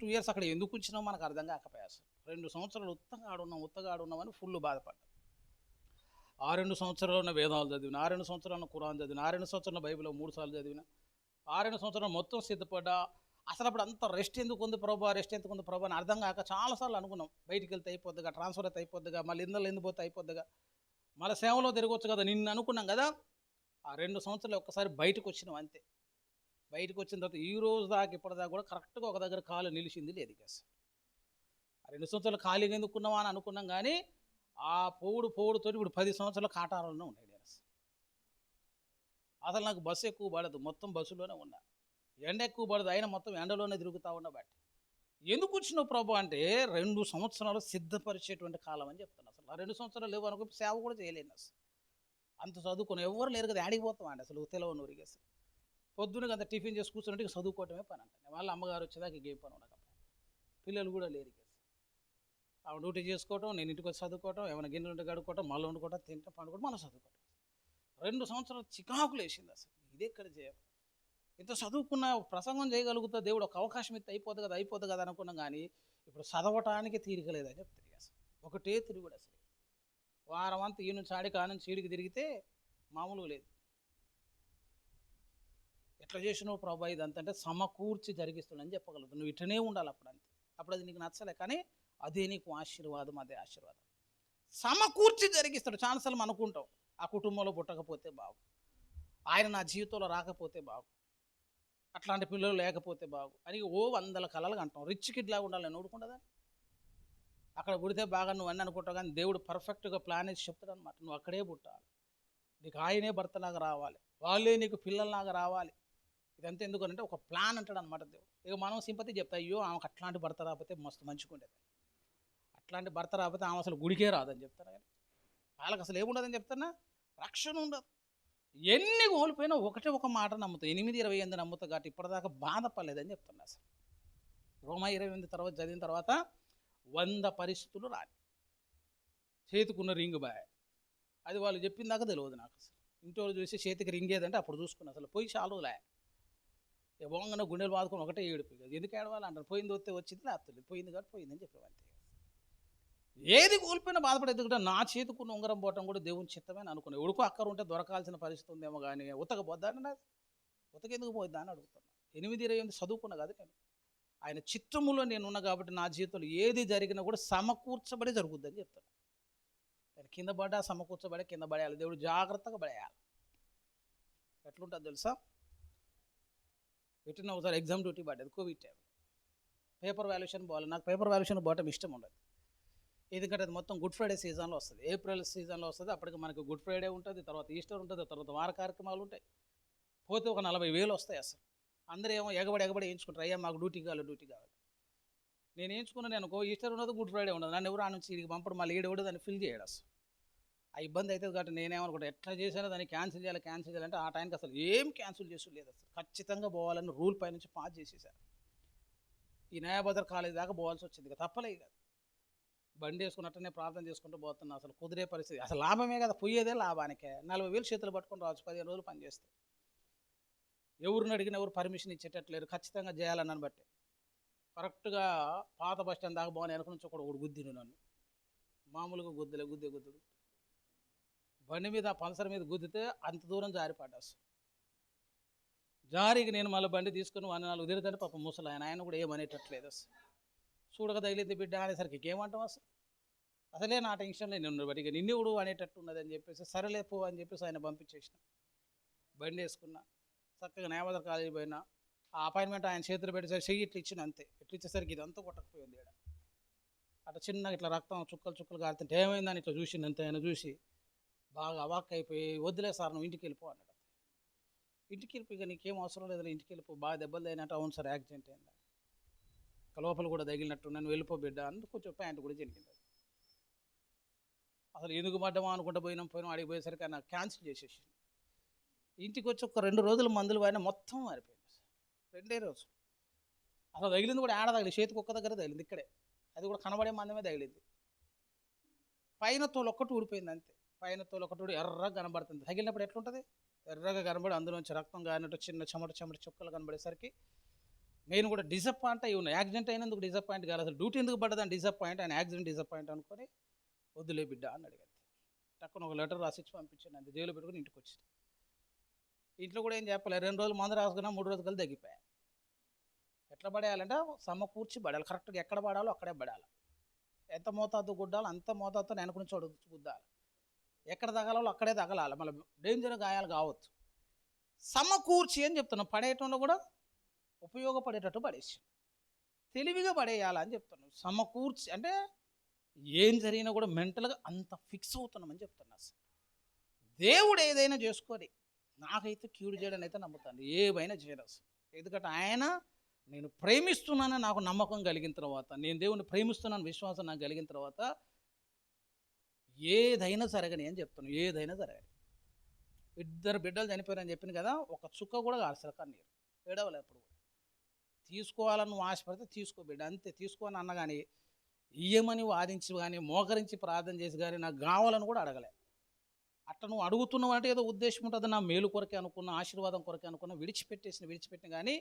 ఇయర్స్ అక్కడ ఎందుకు ఉంచినామో మనకు అర్థం కాకపోయా. అసలు 2 సంవత్సరాలు ఉత్తగా ఆడున్నామని ఫుల్ బాధపడ్డా. ఆ 2 సంవత్సరాల్లో వేదాలు చదివిన, ఆ 2 సంవత్సరాలను ఖురాన్ చదివిన, ఆ 2 సంవత్సరాల బైబిల్ 3 సార్లు చదివిన, ఆ 2 సంవత్సరాలు మొత్తం సిద్ధపడ్డా. అసలు అప్పుడు అంత రెస్ట్ ఎందుకు ఉంది ప్రభా అని అర్థం కాక చాలాసార్లు అనుకున్నాం. బయటికి వెళ్తే అయిపోద్దిగా, ట్రాన్స్ఫర్ అయితే అయిపోద్దిగా, మళ్ళీ ఇందులో ఎందుకు అయిపోద్దిగా, మళ్ళీ సేవలో తిరగవచ్చు కదా, నిన్ను అనుకున్నాం కదా. ఆ 2 సంవత్సరాలు ఒక్కసారి బయటకు వచ్చినాం అంతే. బయటకు వచ్చిన తర్వాత ఈ రోజు దాకా ఇప్పటిదాకా కూడా కరెక్ట్గా ఒక దగ్గర కాలు నిలిచింది లేదు. ఆ 2 సంవత్సరాలు ఖాళీగా ఎందుకున్నావా అని అనుకున్నాం, కానీ ఆ పోవుడుతో ఇప్పుడు 10 సంవత్సరాల కాటారంలో ఉన్నాయి. అసలు నాకు బస్సు ఎక్కువ పడదు, మొత్తం బస్సులోనే ఉన్నా. ఎండ ఎక్కువ పడదు, అయినా మొత్తం ఎండలోనే తిరుగుతూ ఉండబట్టి. ఎందుకు వచ్చినావు ప్రభు అంటే 2 సంవత్సరాలు సిద్ధపరిచేటువంటి కాలం అని చెప్తాను. అసలు ఆ 2 సంవత్సరాలు లేవు అనుకో సేవ కూడా చేయలేను. అసలు అంత చదువుకుని ఎవరు లేరు కదా, ఆడికి పోతామండి అసలు తెలవనూరికి. అసలు పొద్దునకి అంత టిఫిన్ చేసి కూర్చున్నట్టు ఇక చదువుకోవటమే పని అంటే. వాళ్ళ అమ్మగారు వచ్చేదాకా ఇంకేం పని ఉండక, పిల్లలు కూడా లేరు. ఆమె డ్యూటీ చేసుకోవటం, నేను ఇంటికి వచ్చి చదువుకోవటం, ఏమైనా గిన్నెలు ఉంటే గడుక్కోవటం, మళ్ళీ వండుకోవటం, తింటే పండుకోవటం, మళ్ళీ చదువుకోవటం. 2 సంవత్సరాలు చికాకులు వేసింది. అసలు ఇది ఎక్కడ చేయాలి? ఇంత చదువుకున్న ప్రసంగం చేయగలుగుతా, దేవుడు ఒక అవకాశం ఇస్తే అయిపోద్ది కదా అనుకున్నాం, కానీ ఇప్పుడు చదవటానికి తీరికలేదని చెప్తారు. అసలు ఒకటే తిరుగుడు. అసలు వారం అంతా ఈ నుంచి ఆడికి, ఆ నుంచి ఈడికి తిరిగితే మామూలుగా లేదు. ఎట్లా చేసినావు ప్రభా ఇదంతంటే సమకూర్చి జరిగిస్తుందని చెప్పగలుగుతావు. నువ్వు ఇట్లనే ఉండాలి. అప్పుడు అది నీకు నచ్చలే, కానీ అదే నీకు ఆశీర్వాదం. అదే ఆశీర్వాదం సమకూర్చి జరిగిస్తాడు. చాలాసార్లు అనుకుంటాం, ఆ కుటుంబంలో పుట్టకపోతే బాగు, ఆయన నా జీవితంలో రాకపోతే బాగు, అట్లాంటి పిల్లలు లేకపోతే బాగు అని 100 కలలు అంటాం. రిచ్ కిడ్ లాగా ఉండాలని నోడుకుంటుందా? అక్కడ పుడితే బాగా నువ్వు అన్నీ అనుకుంటావు, కానీ దేవుడు పర్ఫెక్ట్గా ప్లాన్ వేసి చెప్తాడు అనమాట. నువ్వు అక్కడే పుట్టాలి, నీకు ఆయనే భర్తలాగా రావాలి, వాళ్ళే నీకు పిల్లల్లాగా రావాలి. ఇదంతా ఎందుకంటే ఒక ప్లాన్ అంటాడు అనమాట దేవుడు. ఇక మనం సింపతి చెప్తా, అయ్యో ఆమెకు అట్లాంటి భర్త రాకపోతే మస్తు మంచిగుండేది, అట్లాంటి భర్త రాకపోతే ఆమె అసలు గుడికే రాదని చెప్తాను. కానీ వాళ్ళకి అసలు ఏముండదని చెప్తానా, రక్షణ ఉండదు. ఎన్ని కోల్పోయినా ఒక మాట నమ్ముతా, 8:28 నమ్ముతా కాబట్టి ఇప్పటిదాకా బాధపడలేదని చెప్తున్నా. అసలు రోమా 28 తర్వాత చదివిన తర్వాత 100 పరిస్థితులు రాని చేతికున్న రింగ్ బాయ్, అది వాళ్ళు చెప్పిన దాకా తెలియదు నాకు. అసలు ఇంట్లో చూసి చేతికి రింగ్ ఏదంటే అప్పుడు చూసుకున్నా. అసలు పోయి చాలులే, బొంగన గుండెలు బాదుకొని ఒకటే ఏడుపు. ఎందుకు ఏడవాలి అంటారు, పోయింది వస్తే వచ్చింది, లేకపోతే పోయింది కాబట్టి పోయిందని చెప్పారు అంతే. ఏది కోల్పోయినా బాధపడేది కూడా నా చేతికున్న ఉంగరం పోవటం కూడా దేవుని చిత్తమే అని అనుకున్నాను. ఉడుకు అక్కర ఉంటే దొరకాల్సిన పరిస్థితి ఉందేమో, కానీ ఉతకపోద్దాని ఉతకెందుకు పోయిద్దా అని అడుగుతాను. 8:28 చదువుకున్నా కదా నేను. ఆయన చిత్తములో నేను ఉన్నా కాబట్టి నా జీవితంలో ఏది జరిగినా కూడా సమకూర్చబడి జరుగుద్దని చెప్తాను. నేను కింద పడ్డా సమకూర్చబడి కింద పడేయాలి, దేవుడు జాగ్రత్తగా పడేయాలి. ఎట్లుంటుంది తెలుసా, పెట్టిన ఒకసారి ఎగ్జామ్ డ్యూటీ పడ్డది కోవిడ్ టైం. పేపర్ వాల్యుయేషన్ పోవాలి. నాకు పేపర్ వాల్యుయేషన్ పోవటం ఇష్టం ఉండదు. ఎందుకంటే అది మొత్తం గుడ్ ఫ్రైడే సీజన్లో వస్తుంది, ఏప్రిల్ సీజన్లో వస్తుంది. అప్పటికి మనకి గుడ్ ఫ్రైడే ఉంటుంది, తర్వాత ఈస్టర్ ఉంటుంది, తర్వాత వార కార్యక్రమాలు ఉంటాయి. పోతే ఒక 40,000 వస్తాయి అసలు. అందరూ ఏమో ఎగబడి వేయించుకుంటారు, అయ్యా మాకు డ్యూటీ కావాలి. నేను వేయించుకున్నాను అనుకో, ఈస్టర్ ఉండదు, గుడ్ ఫ్రైడే ఉండదు, నన్ను ఎవరు ఆ నుంచి ఇడికి పంపడం, మళ్ళీ ఈడెవడు దాన్ని ఫిల్ చేయడు అసలు. ఆ ఇబ్బంది అవుతుంది కాబట్టి నేనేమనుకుంటా, ఎట్లా చేసినా దాన్ని క్యాన్సిల్ చేయాలంటే ఆ టైంకి అసలు ఏం క్యాన్సిల్ చేసి లేదు. అసలు ఖచ్చితంగా పోవాలని రూల్ పై నుంచి పాస్ చేసేసారు. ఈ న్యాయబదర్ కాలేజ్ దాకా పోవాల్సి వచ్చింది, ఇక తప్పలే. ఇక బండి వేసుకున్నట్టనే ప్రార్థన చేసుకుంటూ పోతున్నా, అసలు కుదిరే పరిస్థితి. అసలు లాభమే కదా, పోయేదే లాభానికే. 40,000 చేతులు పట్టుకొని రావచ్చు 15 రోజులు పనిచేస్తే. ఎవరిని అడిగిన ఎవరు పర్మిషన్ ఇచ్చేటట్లేరు, ఖచ్చితంగా చేయాలని బట్టి. కరెక్ట్గా పాత బస్ స్టాండ్ దాకా పోనీ వెనక నుంచి ఒకడు గుద్దిను నన్ను, మామూలుగా గుద్దుడు బండి మీద, పల్సర్ మీద గుద్దితే అంత దూరం జారిపడ్డా. జారికి నేను మళ్ళీ బండి తీసుకుని 4 తిరుగుతుంటే పాప ముసలు ఆయన కూడా ఏమనేటట్లేదు అసలు. చూడక తగిలింది బిడ్డ అనేసరికి ఏమంటాం అసలే నా టెన్షన్లో నేను బట్టి నిన్నెవడు అనేటట్టు ఉన్నది అని చెప్పేసి సరేలే పో అని చెప్పేసి ఆయన పంపించేసిన. బండి వేసుకున్నా, చక్కగా న్యాయబదర్ కాలేజీ పోయినా. ఆ అపాయింట్మెంట్ ఆయన చేతులు పెట్టేసరికి చెయ్యి ఇట్లా ఇచ్చిన, అంతే. ఇట్లా ఇచ్చేసరికి ఇదంతా కొట్టకపోయింది. ఇక్కడ అట్లా చిన్నగా ఇట్లా రక్తం చుక్కలు కారుతుంటే ఏమైందని ఇట్లా చూసింది అంతే. ఆయన చూసి బాగా అవాక్ అయిపోయి, వద్దులే సార్ నువ్వు ఇంటికి వెళ్ళిపో అన్నాడు. ఇంటికి వెళ్ళిపోయి, ఇక నీకేం అవసరం లేదు, ఇంటికి వెళ్ళిపో, బాగా దెబ్బలు తగినట్టు. అవును సార్ యాక్సిడెంట్ అయింది, లోపల కూడా తగిలినట్టు, నన్ను వెళ్ళిపో బిడ్డ అని కొంచెం ప్యాంటు కూడా జరిగింది. అసలు ఎందుకు పడ్డామా అనుకుంటూ పోయినాం అడిగి పోయేసరికి ఆయన క్యాన్సిల్ చేసేసి ఇంటికి వచ్చి ఒక 2 రోజులు మందులు పోయినా మొత్తం మారిపోయింది. 2 రోజులు అసలు తగిలింది కూడా తగిలి చేతికి ఒక్క దగ్గర తగిలింది, ఇక్కడే. అది కూడా కనబడే మందమే తగిలింది. పైన తోలు ఒక్కటి ఊడిపోయింది అంతే. పైన తోలు ఒకటి ఊడి ఎర్రగా కనబడుతుంది. తగిలినప్పుడు ఎట్లుంటుంది, ఎర్రగా కనబడి అందులోంచి రక్తం కారినట్టు చిన్న చెమట చుక్కలు కనబడేసరికి నేను కూడా డిసప్పాయింట్ అయ్యి ఉన్నా. యాక్సిడెంట్ అయినందుకు డిసప్పాయింట్ కాదు, అసలు డ్యూటీ ఎందుకు పడ్డదని డిసప్పాయింట్, ఆయన యాక్సిడెంట్ డిసప్పాయింట్ అనుకొని వద్దులే బిడ్డ అని అడిగారు. టక్కున ఒక లెటర్ రాసిచ్చి పంపించాను, అంతే. జైలు పెట్టుకుని ఇంటికి వచ్చి ఇంట్లో కూడా ఏం చెప్పలేదు. 2 రోజులు మందు రాసుకున్నా, 3 రోజులు తగ్గిపోయా. ఎట్లా పడేయాలంటే సమకూర్చి పడాలి, కరెక్ట్గా ఎక్కడ పడాలో అక్కడే పడాలి. ఎంత మోతాదు గుద్దాలో అంత మోతాదుతో వెనక నుంచి గుద్దాలి. ఎక్కడ తగలాలో అక్కడే తగలాలి, మళ్ళీ డేంజర్ గాయాలు కావచ్చు. సమకూర్చి అని చెప్తున్నాం, పడేయటంలో కూడా ఉపయోగపడేటట్టు పడేసి తెలివిగా పడేయాలని చెప్తున్నాం. సమకూర్చి అంటే ఏం జరిగినా కూడా మెంటల్గా అంత ఫిక్స్ అవుతున్నామని చెప్తున్నా. అసలు దేవుడు ఏదైనా చేసుకొని నాకైతే కీడు చేయడం అయితే నమ్ముతాను, ఏవైనా చేయడం. అసలు ఎందుకంటే ఆయన నేను ప్రేమిస్తున్నానని నాకు నమ్మకం కలిగిన తర్వాత, నేను దేవుని ప్రేమిస్తున్నాను విశ్వాసం నాకు కలిగిన తర్వాత ఏదైనా జరగని అని చెప్తున్నాను. ఏదైనా జరగని. 2 బిడ్డలు చనిపోయారని చెప్పింది కదా, ఒక చుక్క కూడా కాల్సిన కన్నీరు ఏడవలే. ఎప్పుడు కూడా తీసుకోవాలని నువ్వు ఆశపడితే తీసుకో బిడ్డ, అంతే. తీసుకోని అన్న కానీ ఇయ్యమని వాదించి కానీ మోకరించి ప్రార్థన చేసి కానీ నాకు కావాలని కూడా అడగలే. అట్లా నువ్వు అడుగుతున్నావు అంటే ఏదో ఉద్దేశం ఉంటుంది, నా మేలు కొరకే అనుకున్న, ఆశీర్వాదం కొరకే అనుకున్న, విడిచిపెట్టిన కానీ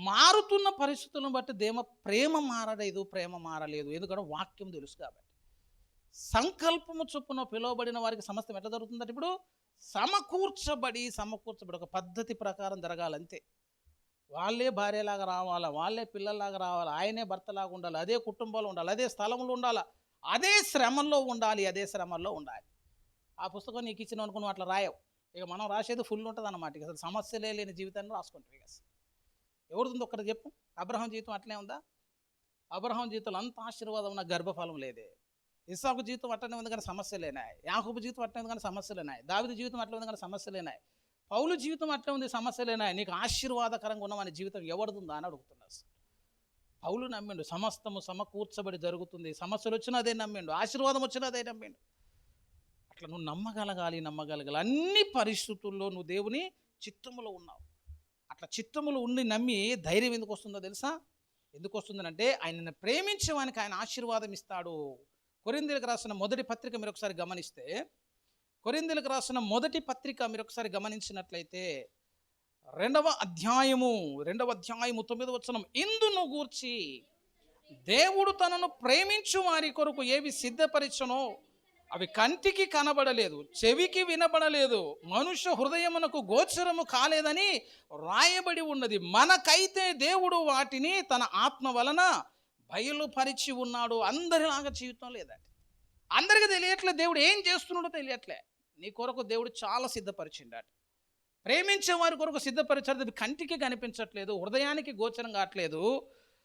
మారుతున్న పరిస్థితులను బట్టి ప్రేమ మారలేదు. ఎందుకంటే వాక్యం తెలుసు కాబట్టి. సంకల్పము చొప్పున పిలువబడిన వారికి సమస్తం ఎట్లా జరుగుతుందంటే ఇప్పుడు సమకూర్చబడి ఒక పద్ధతి ప్రకారం జరగాలంతే. వాళ్ళే భార్యలాగా రావాలా, వాళ్ళే పిల్లల్లాగా రావాలా, ఆయనే భర్తలాగా ఉండాలి, అదే కుటుంబంలో ఉండాలి, అదే స్థలంలో ఉండాలి, అదే శ్రమల్లో ఉండాలి. ఆ పుస్తకం నీకు ఇచ్చిన అనుకుని అట్లా రాయవు. ఇక మనం రాసేది ఫుల్ ఉంటుంది అన్నమాట. ఇక అసలు సమస్యలే లేని జీవితాన్ని రాసుకుంటాం. ఇక ఎవరిది ఒక్కటి చెప్పు. అబ్రహాం జీవితం అట్లే ఉందా? అబ్రహాం జీవితంలో అంత ఆశీర్వాదం ఉన్న గర్భఫలం లేదే. ఇస్సాకు జీవితం అట్లనే ఉంది కానీ సమస్యలేనాయి. యాకోబు జీవితం అట్లనే ఉంది కానీ సమస్యలేనాయి. దావీదు జీవితం అట్లే ఉంది కానీ సమస్యలేనాయి. పౌలు జీవితం అట్లే ఉంది, సమస్యలేనాయి. నీకు ఆశీర్వాదకరంగా ఉన్నవాని జీవితం ఎవరిదుందా అని అడుగుతున్నా. పౌలు నమ్మిండు, సమస్తము సమకూర్చబడి జరుగుతుంది. సమస్యలు వచ్చినా అదే నమ్మిండు, ఆశీర్వాదం వచ్చినా అదే నమ్మిండు. అట్లా నువ్వు నమ్మగలగాలి. అన్ని పరిస్థితుల్లో నువ్వు దేవుని చిత్తములో ఉన్నావు. అట్లా చిత్తములో ఉండి నమ్మి ధైర్యం ఎందుకు వస్తుందో తెలుసా? ఎందుకు వస్తుందనంటే ఆయనను ప్రేమించేవానికి ఆయన ఆశీర్వాదం ఇస్తాడు. కొరింథీయులకు రాసిన మొదటి పత్రిక మీరు ఒకసారి గమనిస్తే, కొరింథీయులకు రాసిన మొదటి పత్రిక మీరు ఒకసారి గమనించినట్లయితే 2వ అధ్యాయము 9వ వచనం, ఇందును గూర్చి దేవుడు తనను ప్రేమించు వారి కొరకు ఏవి సిద్ధపరిచనో అవి కంటికి కనబడలేదు, చెవికి వినబడలేదు, మనుష్య హృదయమునకు గోచరము కాలేదని రాయబడి ఉన్నది. మనకైతే దేవుడు వాటిని తన ఆత్మ వలన బయలుపరిచి ఉన్నాడు. అందరిలాగా జీవితం లేదండి, అందరికీ తెలియట్లే దేవుడు ఏం చేస్తున్నాడో తెలియట్లే. నీ కొరకు దేవుడు చాలా సిద్ధపరిచిండాడు. ప్రేమించే వారి కొరకు సిద్ధపరిచాడు. అవి కంటికి కనిపించట్లేదు, హృదయానికి గోచరం కావట్లేదు.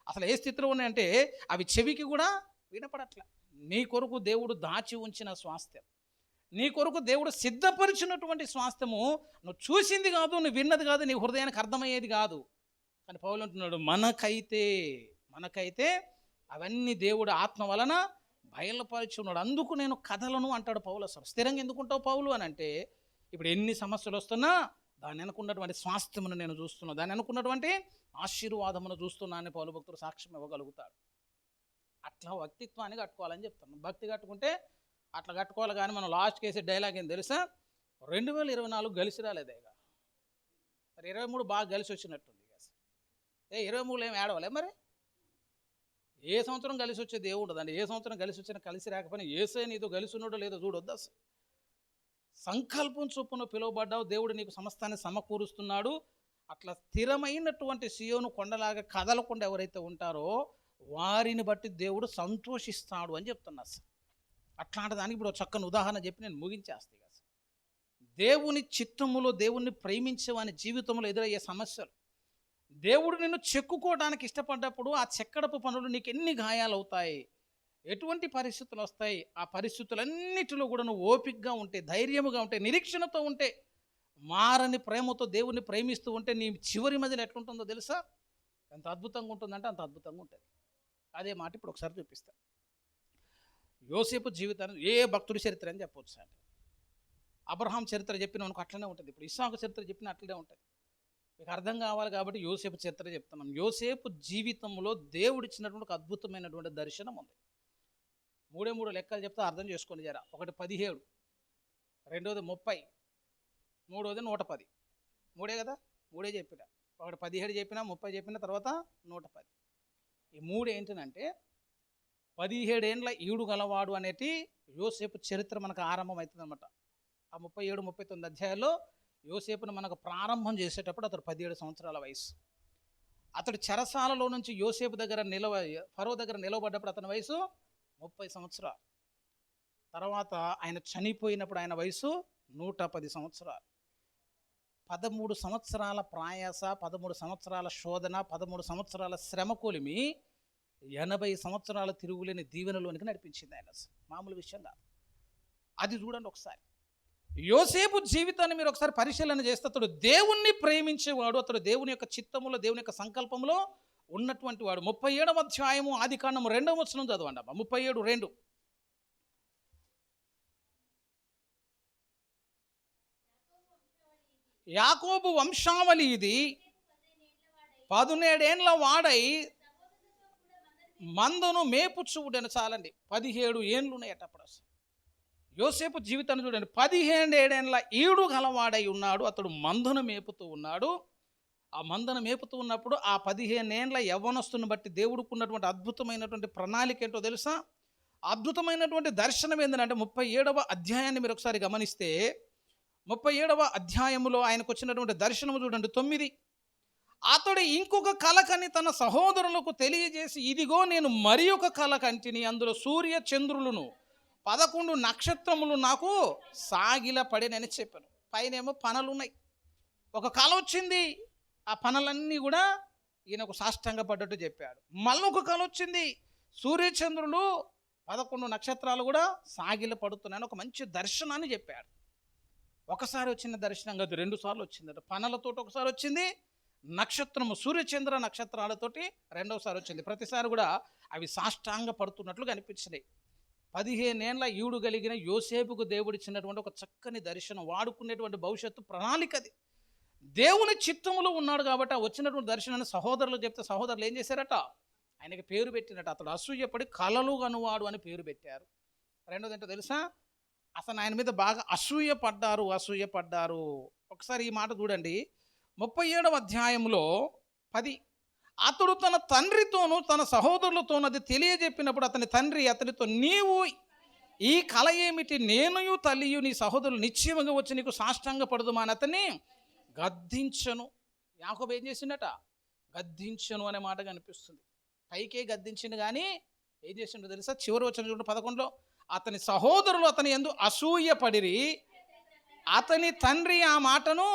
అసలు ఏ స్థితిలో ఉన్నాయంటే అవి చెవికి కూడా వినపడట్లే. నీ కొరకు దేవుడు దాచి ఉంచిన స్వాస్థ్యం, నీ కొరకు దేవుడు సిద్ధపరిచినటువంటి స్వాస్థ్యము నువ్వు చూసింది కాదు, నువ్వు విన్నది కాదు, నీ హృదయానికి అర్థమయ్యేది కాదు. కానీ పౌలు అంటున్నాడు, మనకైతే అవన్నీ దేవుడు ఆత్మ వలన బయలుపరిచి ఉన్నాడు, అందుకు నేను కథలను అంటాడు పౌలు. అసలు స్థిరంగా ఎందుకుంటావు పౌలు అని అంటే, ఇప్పుడు ఎన్ని సమస్యలు వస్తున్నా దాన్ని అనుకున్నటువంటి స్వాస్థ్యమును నేను చూస్తున్నా, దాన్ని అనుకున్నటువంటి ఆశీర్వాదమును చూస్తున్నా అని పౌలు భక్తుడు సాక్ష్యం ఇవ్వగలుగుతాడు. అట్లా వ్యక్తిత్వాన్ని కట్టుకోవాలని చెప్తాను. భక్తి కట్టుకుంటే అట్లా కట్టుకోవాలి. కానీ మనం లాస్ట్ కేసే డైలాగ్ ఏం తెలుసా, 2024 కలిసి రాలేదేగా, మరి 23 బాగా కలిసి వచ్చినట్టుంది. 23 ఏం ఏడవలే మరి. ఏ సంవత్సరం కలిసి వచ్చేది ఏముండదండి. ఏ సంవత్సరం కలిసి వచ్చినా కలిసి రాకపోయినా ఏసే నీతో కలిసి ఉన్నాడో లేదో చూడొద్దు. అసలు సంకల్పం చొప్పున పిలువబడ్డావు, దేవుడు నీకు సమస్తాన్ని సమకూరుస్తున్నాడు. అట్లా స్థిరమైనటువంటి సియోను కొండలాగా కదలకుండా ఎవరైతే ఉంటారో వారిని బట్టి దేవుడు సంతోషిస్తాడు అని చెప్తున్నా. అసలు అట్లాంటి దానికి ఇప్పుడు చక్కని ఉదాహరణ చెప్పి నేను ముగించేస్తాను. దేవుని చిత్తములో దేవుణ్ణి ప్రేమించేవాని జీవితంలో ఎదురయ్యే సమస్యలు, దేవుడు నిన్ను చెక్కుకోవడానికి ఇష్టపడ్డప్పుడు ఆ చెక్కడపు పనులు నీకు ఎన్ని గాయాలు అవుతాయి, ఎటువంటి పరిస్థితులు వస్తాయి, ఆ పరిస్థితులన్నిటిలో కూడా నువ్వు ఓపికగా ఉంటే, ధైర్యముగా ఉంటే, నిరీక్షణతో ఉంటే, మారని ప్రేమతో దేవుణ్ణి ప్రేమిస్తూ ఉంటే నీ చివరి మధ్యలో ఎట్లుంటుందో తెలుసా? ఎంత అద్భుతంగా ఉంటుందంటే అంత అద్భుతంగా ఉంటుంది. అదే మాట ఇప్పుడు ఒకసారి చూపిస్తా. యోసేపు జీవితాన్ని ఏ భక్తుడి చరిత్ర అని చెప్పవచ్చు సార్. అబ్రహాం చరిత్ర చెప్పిన మనకు అట్లనే ఉంటుంది. ఇప్పుడు ఇస్సాకు చరిత్ర చెప్పిన అట్లనే ఉంటుంది. మీకు అర్థం కావాలి కాబట్టి యోసేపు చరిత్ర చెప్తున్నాం. యోసేపు జీవితంలో దేవుడిచ్చినటువంటి ఒక అద్భుతమైనటువంటి దర్శనం ఉంది. 3 లెక్కలు చెప్తే అర్థం చేసుకొని జరా. ఒకటి 17, రెండోది 30, మూడోది 110. 3 కదా, 3 చెప్పిన. ఒకటి 17 చెప్పిన, 30 చెప్పిన, తర్వాత 110. ఈ 3 ఏంటంటే 17 ఏండ్ల ఈడు గలవాడు అనేటి యోసేపు చరిత్ర మనకు ఆరంభం అవుతుంది అనమాట. ఆ 37, 39 అధ్యాయాల్లో యోసేపును మనకు ప్రారంభం చేసేటప్పుడు అతడు 17 సంవత్సరాల వయసు. అతడు చెరసాలలో నుంచి యోసేపు దగ్గర ఫరో దగ్గర నిలవబడ్డప్పుడు అతని వయసు 30 సంవత్సరాలు. తర్వాత ఆయన చనిపోయినప్పుడు ఆయన వయసు 110 సంవత్సరాలు. 13 సంవత్సరాల ప్రయాస, 13 సంవత్సరాల శోధన, 13 సంవత్సరాల శ్రమ కొలిమి 80 సంవత్సరాల తిరుగులేని దీవెనలోనికి నడిపించింది ఆయన. మామూలు విషయం కాదు. అది చూడండి ఒకసారి. యోసేపు జీవితాన్ని మీరు ఒకసారి పరిశీలన చేస్తే అతడు దేవుణ్ణి ప్రేమించేవాడు, అతడు దేవుని యొక్క చిత్తములో, దేవుని యొక్క సంకల్పంలో ఉన్నటువంటి వాడు. 37వ అధ్యాయము ఆదికాండము 2వ వచనం చదవండి అబ్బా. 37:2. యాకోబు వంశావళి ఇది. 17 ఏండ్ల వాడై మందను మేపుచుడని. చాలండి, 17 ఏండ్లు ఉన్నాయట అప్పుడు. అసలు యోసేపు జీవితాన్ని చూడండి. 17 ఏండ్ల ఈడు గలవాడై ఉన్నాడు, అతడు మందను మేపుతూ ఉన్నాడు. ఆ మందను మేపుతూ ఉన్నప్పుడు ఆ 15 ఏండ్ల యవ్వనస్తుని బట్టి దేవుడికి ఉన్నటువంటి అద్భుతమైనటువంటి ప్రణాళిక ఏంటో తెలుసా? అద్భుతమైనటువంటి దర్శనం ఏంటంటే 37వ అధ్యాయాన్ని మీరు ఒకసారి గమనిస్తే 37వ అధ్యాయములో ఆయనకు వచ్చినటువంటి దర్శనము చూడండి. 9. అతడు ఇంకొక కల కని తన సహోదరులకు తెలియజేసి, ఇదిగో నేను మరి ఒక కల కంటిని, అందులో సూర్య చంద్రులను 11 నక్షత్రములు నాకు సాగిల పడినని చెప్పాను. పైనేమో పనలు ఉన్నాయి. ఒక కల వచ్చింది, ఆ పనలన్నీ కూడా ఈయనకు సాష్టాంగ పడ్డట్టు చెప్పాడు. మళ్ళీ ఒక కల వచ్చింది, సూర్యచంద్రులు 11 నక్షత్రాలు కూడా సాగిల పడుతున్నాయని ఒక మంచి దర్శనాన్ని చెప్పాడు. ఒకసారి వచ్చిన దర్శనం కాదు, 2 సార్లు వచ్చిందట. పనలతోటి ఒకసారి వచ్చింది, నక్షత్రము సూర్యచంద్ర నక్షత్రాలతోటి రెండవసారి వచ్చింది. ప్రతిసారి కూడా అవి సాష్టాంగ పడుతున్నట్లు కనిపించినాయి. 15 ఏండ్ల ఈడు కలిగిన యోసేపుకు దేవుడిచ్చినటువంటి ఒక చక్కని దర్శనం, వాడుకునేటువంటి భవిష్యత్తు ప్రణాళిక అది. దేవుని చిత్తములో ఉన్నాడు కాబట్టి ఆ వచ్చినటువంటి దర్శనాన్ని సహోదరులు చెప్తే సహోదరులు ఏం చేశారట? ఆయనకి పేరు పెట్టినట్టు. అతడు అసూయపడి కలలు కనువాడు అని పేరు పెట్టారు. రెండోది ఏంటో తెలుసా? అసలు ఆయన మీద బాగా అసూయపడ్డారు. ఒకసారి ఈ మాట చూడండి. 37వ అధ్యాయంలో 10. అతడు తన తండ్రితోనూ తన సహోదరులతోనూ అది తెలియజెప్పినప్పుడు అతని తండ్రి అతనితో, నీవు ఈ కల ఏమిటి? నేనుయు తల్లియు నీ సహోదరులు నిశ్చయముగా వచ్చి నీకు సాష్టాంగ పడదుమా అని అతన్ని గద్దించను. యాకోబు ఏం చేసిండట? గద్దించను అనే మాట కనిపిస్తుంది. పైకే గద్దించిండు కానీ ఏం చేసిండో తెలుసా? చివరి వచ్చిన చూడండి 11లో, అతని సహోదరులు అతని యందు అసూయపడిరి, అతని తండ్రి ఆ మాటను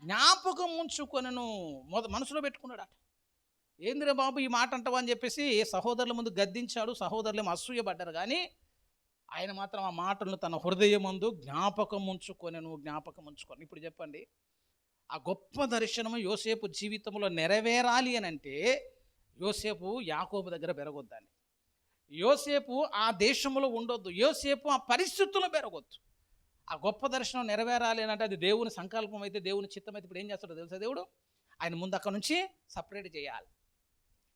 జ్ఞాపకం ఉంచుకొనెను. మనసులో పెట్టుకున్నాడట. ఏందిరా బాబు ఈ మాట అంటావా అని చెప్పేసి సహోదరుల ముందు గద్దించాడు. సహోదరులేమో అసూయపడ్డారు కానీ ఆయన మాత్రం ఆ మాటలను తన హృదయమందు జ్ఞాపకం ఉంచుకొని. ఇప్పుడు చెప్పండి, ఆ గొప్ప దర్శనము యోసేపు జీవితంలో నెరవేరాలి అని అంటే యోసేపు యాకోబు దగ్గర పెరగొద్దండి. యోసేపు ఆ దేశంలో ఉండొద్దు. యోసేపు ఆ పరిస్థితుల్లో పెరగొద్దు. ఆ గొప్ప దర్శనం నెరవేరాలి అని అంటే అది దేవుని సంకల్పం అయితే, దేవుని చిత్తం అయితే ఇప్పుడు ఏం చేస్తాడో తెలుసా దేవుడు? ఆయన ముందు అక్కడ నుంచి సపరేట్ చేయాలి.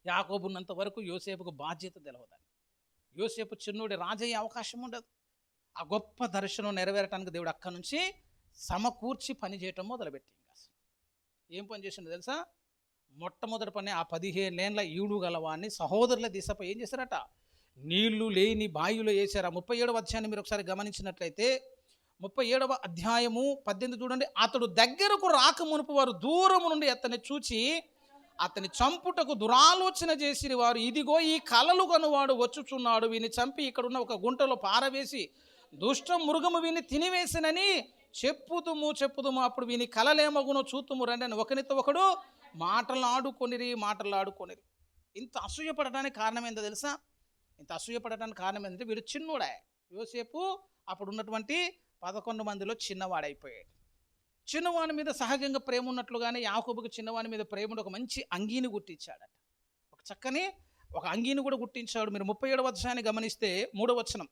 యాకోబు ఉన్నంత వరకు యోసేపుకు బాధ్యత తెలవదండి. యోసేపు చిన్నోడి రాజయ్యే అవకాశం ఉండదు. ఆ గొప్ప దర్శనం నెరవేరటానికి దేవుడు అక్కడి నుంచి సమకూర్చి పని చేయటం మొదలుపెట్టి ఏం పని చేసిండో తెలుసా? మొట్టమొదటి పని, ఆ 15 ఏళ్ళ ఈడు గలవాన్ని సహోదరుల దిశపై ఏం చేశారట? నీళ్లు లేని బావిలో వేశారు. 37వ అధ్యాయాన్ని మీరు ఒకసారి గమనించినట్లయితే 37వ అధ్యాయము 18 చూడండి. అతడు దగ్గరకు రాక మునుపు వారు దూరము నుండి అతన్ని చూచి అతని చంపుటకు దురాలోచన చేసిన వారు, ఇదిగో ఈ కలలు కనువాడు వచ్చుచున్నాడు, వీని చంపి ఇక్కడున్న ఒక గుంటలో పారవేసి దుష్ట మృగము వీని తినివేసినని చెప్పుదుము. అప్పుడు వీని కలలేమగునో చూతుము రండి అని ఒకరితో ఒకడు మాటలాడుకొనిరి. ఇంత అసూయపడటానికి కారణం ఏంటో తెలుసా? ఇంత అసూయపడటానికి కారణం ఏంటంటే వీడు చిన్నోడే. యోసేపు అప్పుడు ఉన్నటువంటి 11 మందిలో చిన్నవాడైపోయాడు. చిన్నవాని మీద సహజంగా ప్రేమ ఉన్నట్లుగానే యాకోబుకు చిన్నవాని మీద ప్రేమ ఒక మంచి అంగీని గుట్టించాడట. ఒక చక్కని ఒక అంగీని కూడా గుట్టించాడు. మీరు 37వ అధ్యాయాన్ని గమనిస్తే 3వ వచనం,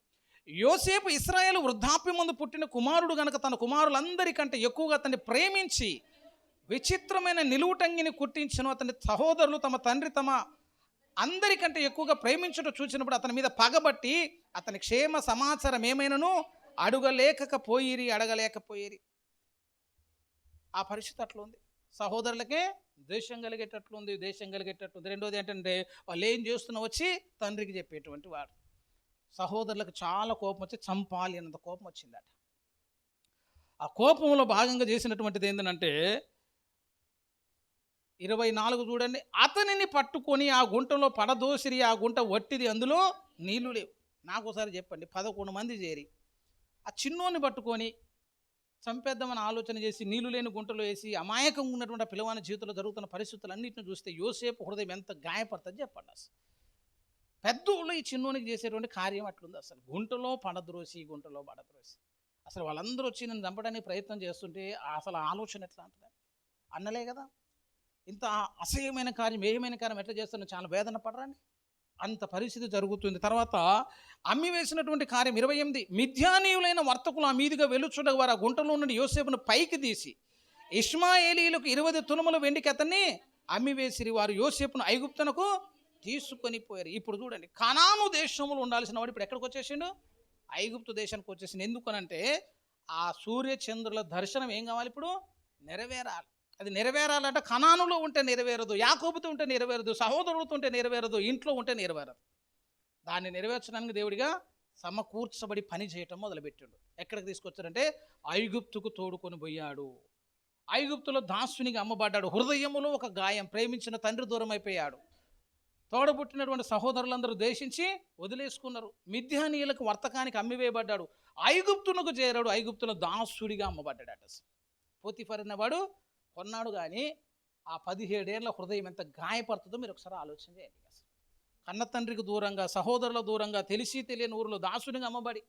యోసేపు ఇశ్రాయేలు వృద్ధాప్యం ముందు పుట్టిన కుమారుడు గనక తన కుమారులందరికంటే ఎక్కువగా అతన్ని ప్రేమించి విచిత్రమైన నిలువుటంగిని కుట్టించను. అతని సహోదరులు తమ తండ్రి తమ అందరికంటే ఎక్కువగా ప్రేమించడం చూసినప్పుడు అతని మీద పగబట్టి అతని క్షేమ సమాచారం ఏమైనాను అడగలేకపోయిరి. ఆ పరిస్థితి అట్లుంది. సహోదరులకే దేశం కలిగేటట్లుంది. రెండోది ఏంటంటే వాళ్ళు ఏం చేస్తున్నా వచ్చి తండ్రికి చెప్పేటువంటి వాడు. సహోదరులకు చాలా కోపం వచ్చి చంపాలి అన్నంత కోపం వచ్చిందట. ఆ కోపంలో భాగంగా చేసినటువంటిది ఏంటంటే 24 చూడండి, అతనిని పట్టుకొని ఆ గుంటలో పడదోసిరి. ఆ గుంట వట్టిది, అందులో నీళ్లు లేవు. నాకు ఒకసారి చెప్పండి, 11 మంది చేరి ఆ చిన్నోని పట్టుకొని చంపేద్దామని ఆలోచన చేసి నీళ్లు లేని గుంటలో వేసి అమాయకంగా ఉన్నటువంటి పిల్లవాని జీవితంలో జరుగుతున్న పరిస్థితులన్నింటిని చూస్తే యోసేపు హృదయం ఎంత గాయపడుతుంది చెప్పండి. అసలు పెద్దోళ్ళు ఈ చిన్నోనికి చేసేటువంటి కార్యం అట్లుంది. అసలు గుంటలో పడద్రోసి అసలు వాళ్ళందరూ వచ్చి నన్ను చంపడానికి ప్రయత్నం చేస్తుంటే అసలు ఆలోచన ఎట్లా ఉంటుంది? అన్నలే కదా, ఇంత అసహ్యమైన కార్యం, ఏమైన కార్యం ఎట్లా చేస్తున్నా చాలా వేదన పడరండి. అంత పరిస్థితి జరుగుతుంది. తర్వాత అమ్మి వేసినటువంటి కార్యం 28, మిథ్యానీయులైన వర్తకులు ఆ మీదుగా వెలుచుట వారు ఆ గుంటలో నుండి యోసేపును పైకి తీసి ఇష్మాయేలీలకు 20 తులముల వెండికి అతన్ని అమ్మి వేసిరి. వారు యోసేపును ఐగుప్తునకు తీసుకొని పోయారు. ఇప్పుడు చూడండి, కనాను దేశంలో ఉండాల్సిన వాడు ఇప్పుడు ఎక్కడికి వచ్చేసిండు? ఐగుప్తు దేశానికి వచ్చేసిండు. ఎందుకనంటే ఆ సూర్యచంద్రుల దర్శనం ఏం కావాలి? ఇప్పుడు నెరవేరాలి. అది నెరవేరాలంటే కనానులో ఉంటే నెరవేరదు, యాకోబుతో ఉంటే నెరవేరదు, సహోదరులతో ఉంటే నెరవేరదు, ఇంట్లో ఉంటే నెరవేరదు. దాన్ని నెరవేర్చడానికి దేవుడిగా సమకూర్చబడి పని చేయటం మొదలుపెట్టాడు. ఎక్కడికి తీసుకొచ్చాడంటే ఐగుప్తుకు తోడుకొని పోయాడు. ఐగుప్తులో దాసునిగా అమ్మబడ్డాడు. హృదయములో ఒక గాయం, ప్రేమించిన తండ్రి దూరం అయిపోయాడు. తోడబుట్టినటువంటి సహోదరులందరూ దేశించి వదిలేసుకున్నారు. మిథ్యానీయులకు వర్తకానికి అమ్మివేయబడ్డాడు. ఐగుప్తునకు చేరాడు. ఐగుప్తులో దాసుడిగా అమ్మబడ్డాడట. పోతిఫర్ అనేవాడు కొన్నాడు. కానీ ఆ 17 ఏళ్ల హృదయం ఎంత గాయపడుతుందో మీరు ఒకసారి ఆలోచన చేయండి. అసలు కన్న తండ్రికి దూరంగా, సహోదరుల దూరంగా, తెలిసి తెలియని ఊరిలో దాసునిగా అమ్మబడి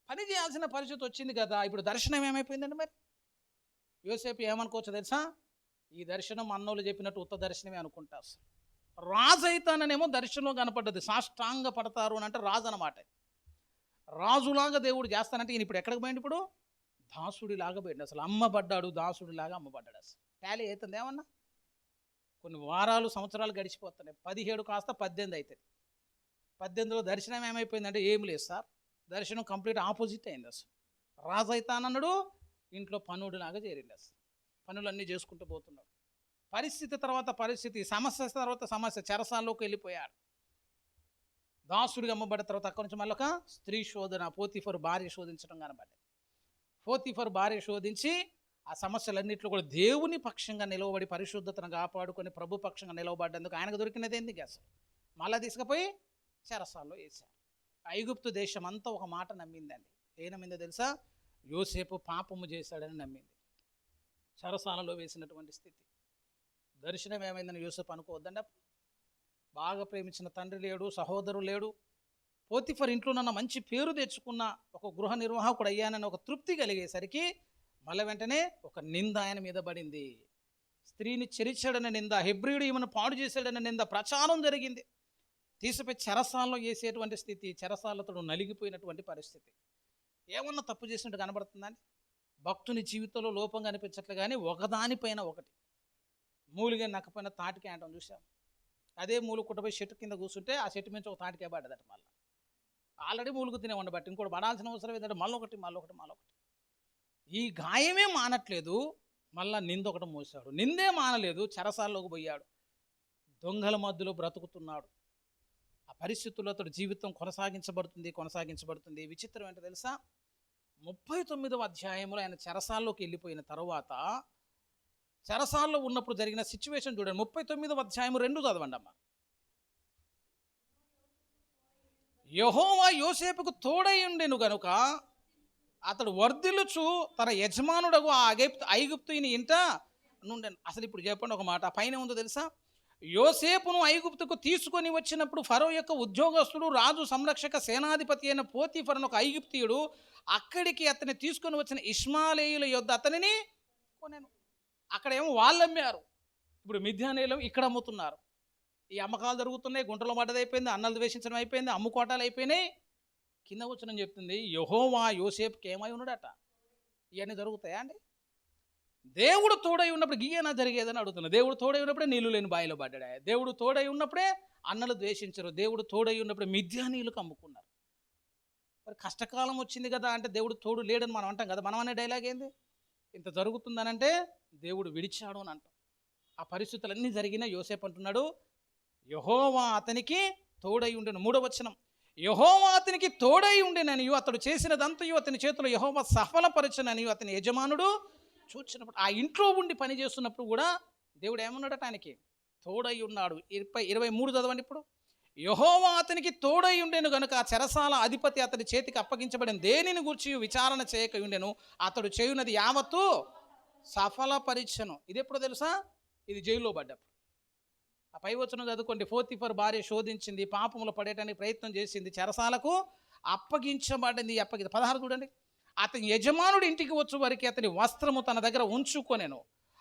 పని చేయాల్సిన పరిస్థితి వచ్చింది కదా. ఇప్పుడు దర్శనం ఏమైపోయిందండి? మరి యోసేపు ఏమనుకోవచ్చు తెలుసా? ఈ దర్శనం అన్నోళ్ళు చెప్పినట్టు ఉత్త దర్శనమే అనుకుంటా. అసలు రాజు అయితాననేమో దర్శనంలో కనపడ్డది. సాష్టాంగ పడతారు అని అంటే రాజు అన్నమాట. రాజులాగా దేవుడు చేస్తానంటే ఈయన ఇప్పుడు ఎక్కడికి పోయింది? ఇప్పుడు దాసుడిలాగా పోయింది. అసలు అమ్మబడ్డాడు, దాసుడిలాగా అమ్మబడ్డాడు. అసలు టాలీ అవుతుంది ఏమన్నా? కొన్ని వారాలు, సంవత్సరాలు గడిచిపోతున్నాయి. 17 కాస్త 18 అవుతుంది. 18లో దర్శనం ఏమైపోయిందంటే ఏం లేదు సార్, దర్శనం కంప్లీట్ ఆపోజిట్ అయింది. అసలు రాజు అయితానన్నాడు, ఇంట్లో పనుడిలాగా చేరింది. అసలు పనులన్నీ చేసుకుంటూ పోతున్నాడు. పరిస్థితి తర్వాత పరిస్థితి, సమస్య తర్వాత సమస్య, చెరసాల్లోకి వెళ్ళిపోయాడు. దాసుడిగా అమ్మబడ్డ తర్వాత అక్కడి నుంచి మళ్ళీ ఒక స్త్రీ శోధన, పోతిఫర్ భార్య శోధించడం కనబడ్డాయి. పోతిఫర్ భార్య శోధించి ఆ సమస్యలన్నింటిలో కూడా దేవుని పక్షంగా నిలవబడి పరిశుద్ధతను కాపాడుకొని ప్రభు పక్షంగా నిలవబడ్డందుకు ఆయనకు దొరికినది ఎందుకు? అసలు మళ్ళా తీసుకుపోయి చెరసాల్లో వేశారు. ఐగుప్తు దేశం అంతా ఒక మాట నమ్మిందండి. ఏ నమ్మిందో తెలుసా? యోసేపు పాపము చేశాడని నమ్మింది. చెరసాలలో వేసినటువంటి స్థితి. దర్శనం ఏమైందని యోసేపు అనుకోవద్దండి. బాగా ప్రేమించిన తండ్రి లేడు, సహోదరు లేడు, పోతిఫర్ ఇంట్లో నన్న మంచి పేరు తెచ్చుకున్న, ఒక గృహ నిర్వాహకుడు అయ్యానని ఒక తృప్తి కలిగేసరికి మళ్ళీ వెంటనే ఒక నింద ఆయన మీద పడింది. స్త్రీని చెరిచాడన్న నింద, హెబ్రీయుడు ఈమెను పాడు చేశాడన్న నింద ప్రచారం జరిగింది. తీసిపోయి చెరసాలలో వేసేటువంటి స్థితి, చెరసాలతో నలిగిపోయినటువంటి పరిస్థితి. ఏమన్నా తప్పు చేసినట్టు కనబడుతుందని భక్తుని జీవితంలో లోపం కనిపించట్లే, కానీ ఒకదానిపైన ఒకటి మూలిగా నక్కపోయిన తాటికే అంటాం చూసాం. అదే మూలు కుట్టపోయి చెట్టు కింద కూర్చుంటే ఆ చెట్టు నుంచి ఒక తాటికే పడ్డదట. మళ్ళీ ఆల్రెడీ మూలుగు తినే ఉండబట్టి ఇంకోటి పడాల్సిన అవసరం ఏంటంటే మళ్ళొకటి. ఈ గాయమే మానట్లేదు, మళ్ళా నిందొకటి మోసాడు. నిందే మానలేదు, చెరసాల్లోకి పోయాడు, దొంగల మధ్యలో బ్రతుకుతున్నాడు. ఆ పరిస్థితుల్లో అతడు జీవితం కొనసాగించబడుతుంది. విచిత్రం ఏంటో తెలుసా? 39వ అధ్యాయంలో ఆయన చెరసాల్లోకి వెళ్ళిపోయిన తర్వాత, చెరసాల్లో ఉన్నప్పుడు జరిగిన సిచ్యువేషన్ చూడండి. 39వ అధ్యాయం 2 చదవండి అమ్మ. యెహోవా యోసేపుకు తోడై ఉండెను గనుక అతడు వర్ధిల్లుచు తన యజమానుడగు ఆ ఐగుప్తుని ఇంట నుండెను. అసలు ఇప్పుడు చెప్పండి ఒక మాట, పైన ఉందో తెలుసా? యోసేపును ఐగుప్తుకు తీసుకొని వచ్చినప్పుడు ఫరో యొక్క ఉద్యోగస్తుడు, రాజు సంరక్షక సేనాధిపతి అయిన పోతీఫర్ ఒక ఐగుప్తీయుడు అక్కడికి అతన్ని తీసుకొని వచ్చిన ఇష్మాయేలీయుల యొద్ద అతనిని కొనెను. అక్కడేమో వాళ్ళు అమ్మారు, ఇప్పుడు మిద్యానీయులు ఇక్కడ అమ్ముతున్నారు. ఈ అమ్మకాలు జరుగుతున్నాయి, గుంటలో పడ్డదైపోయింది, అన్నలు ద్వేషించడం అయిపోయింది, అమ్ముకోటాలు అయిపోయినాయి. కింద వచ్చిన చెప్తుంది, యెహోవా యోసేపుకి ఏమై ఉన్నాడట. ఇవన్నీ జరుగుతాయా అండి? దేవుడు తోడై ఉన్నప్పుడు గీయనా జరిగేదని అడుగుతున్నా. దేవుడు తోడై ఉన్నప్పుడే నీళ్లు లేని బాయిలో పడ్డాడు. దేవుడు తోడై ఉన్నప్పుడే అన్నలు ద్వేషించరు. దేవుడు తోడై ఉన్నప్పుడే మిద్యానీయులకు అమ్ముకున్నారు. మరి కష్టకాలం వచ్చింది కదా అంటే దేవుడు తోడు లేడని మనం అంటాం కదా. మనం అనే డైలాగ్ ఏంది? ఇంత జరుగుతుందనంటే దేవుడు విడిచాడు అని అంటాం. ఆ పరిస్థితులన్నీ జరిగినా యోసేపు అంటున్నాడు, యెహోవా అతనికి తోడై ఉండెను. 3వ వచనం, యెహోవా అతనికి తోడై ఉండెననియు అతడు చేసినదంతయు అతని చేతిలో యెహోవా సఫలపరచననియు అతని యజమానుడు చూచినప్పుడు. ఆ ఇంట్లో ఉండి పని చేస్తున్నప్పుడు కూడా దేవుడు ఏమన్నాడట? ఆయనకి తోడై ఉన్నాడు. 23 చదవండి ఇప్పుడు. యెహోవా అతనికి తోడై ఉండెను గనుక ఆ చెరసాల అధిపతి అతని చేతికి అప్పగించబడిన దేనిని గూర్చి విచారణ చేయక ఉండెను, అతడు చేయునది యావత్తు సఫలపరిచెను. ఇది ఎప్పుడు తెలుసా? ఇది జైల్లో పడ్డప్పుడు. ఆ పై వచనం చదువుకోండి. పోతీఫర్ భార్య శోధించింది, పాపములు పడేయడానికి ప్రయత్నం చేసింది, చెరసాలకు అప్పగించబడింది. 16 చూడండి. అతని యజమానుడు ఇంటికి వచ్చు వరకు అతని వస్త్రము తన దగ్గర ఉంచుకొనెను.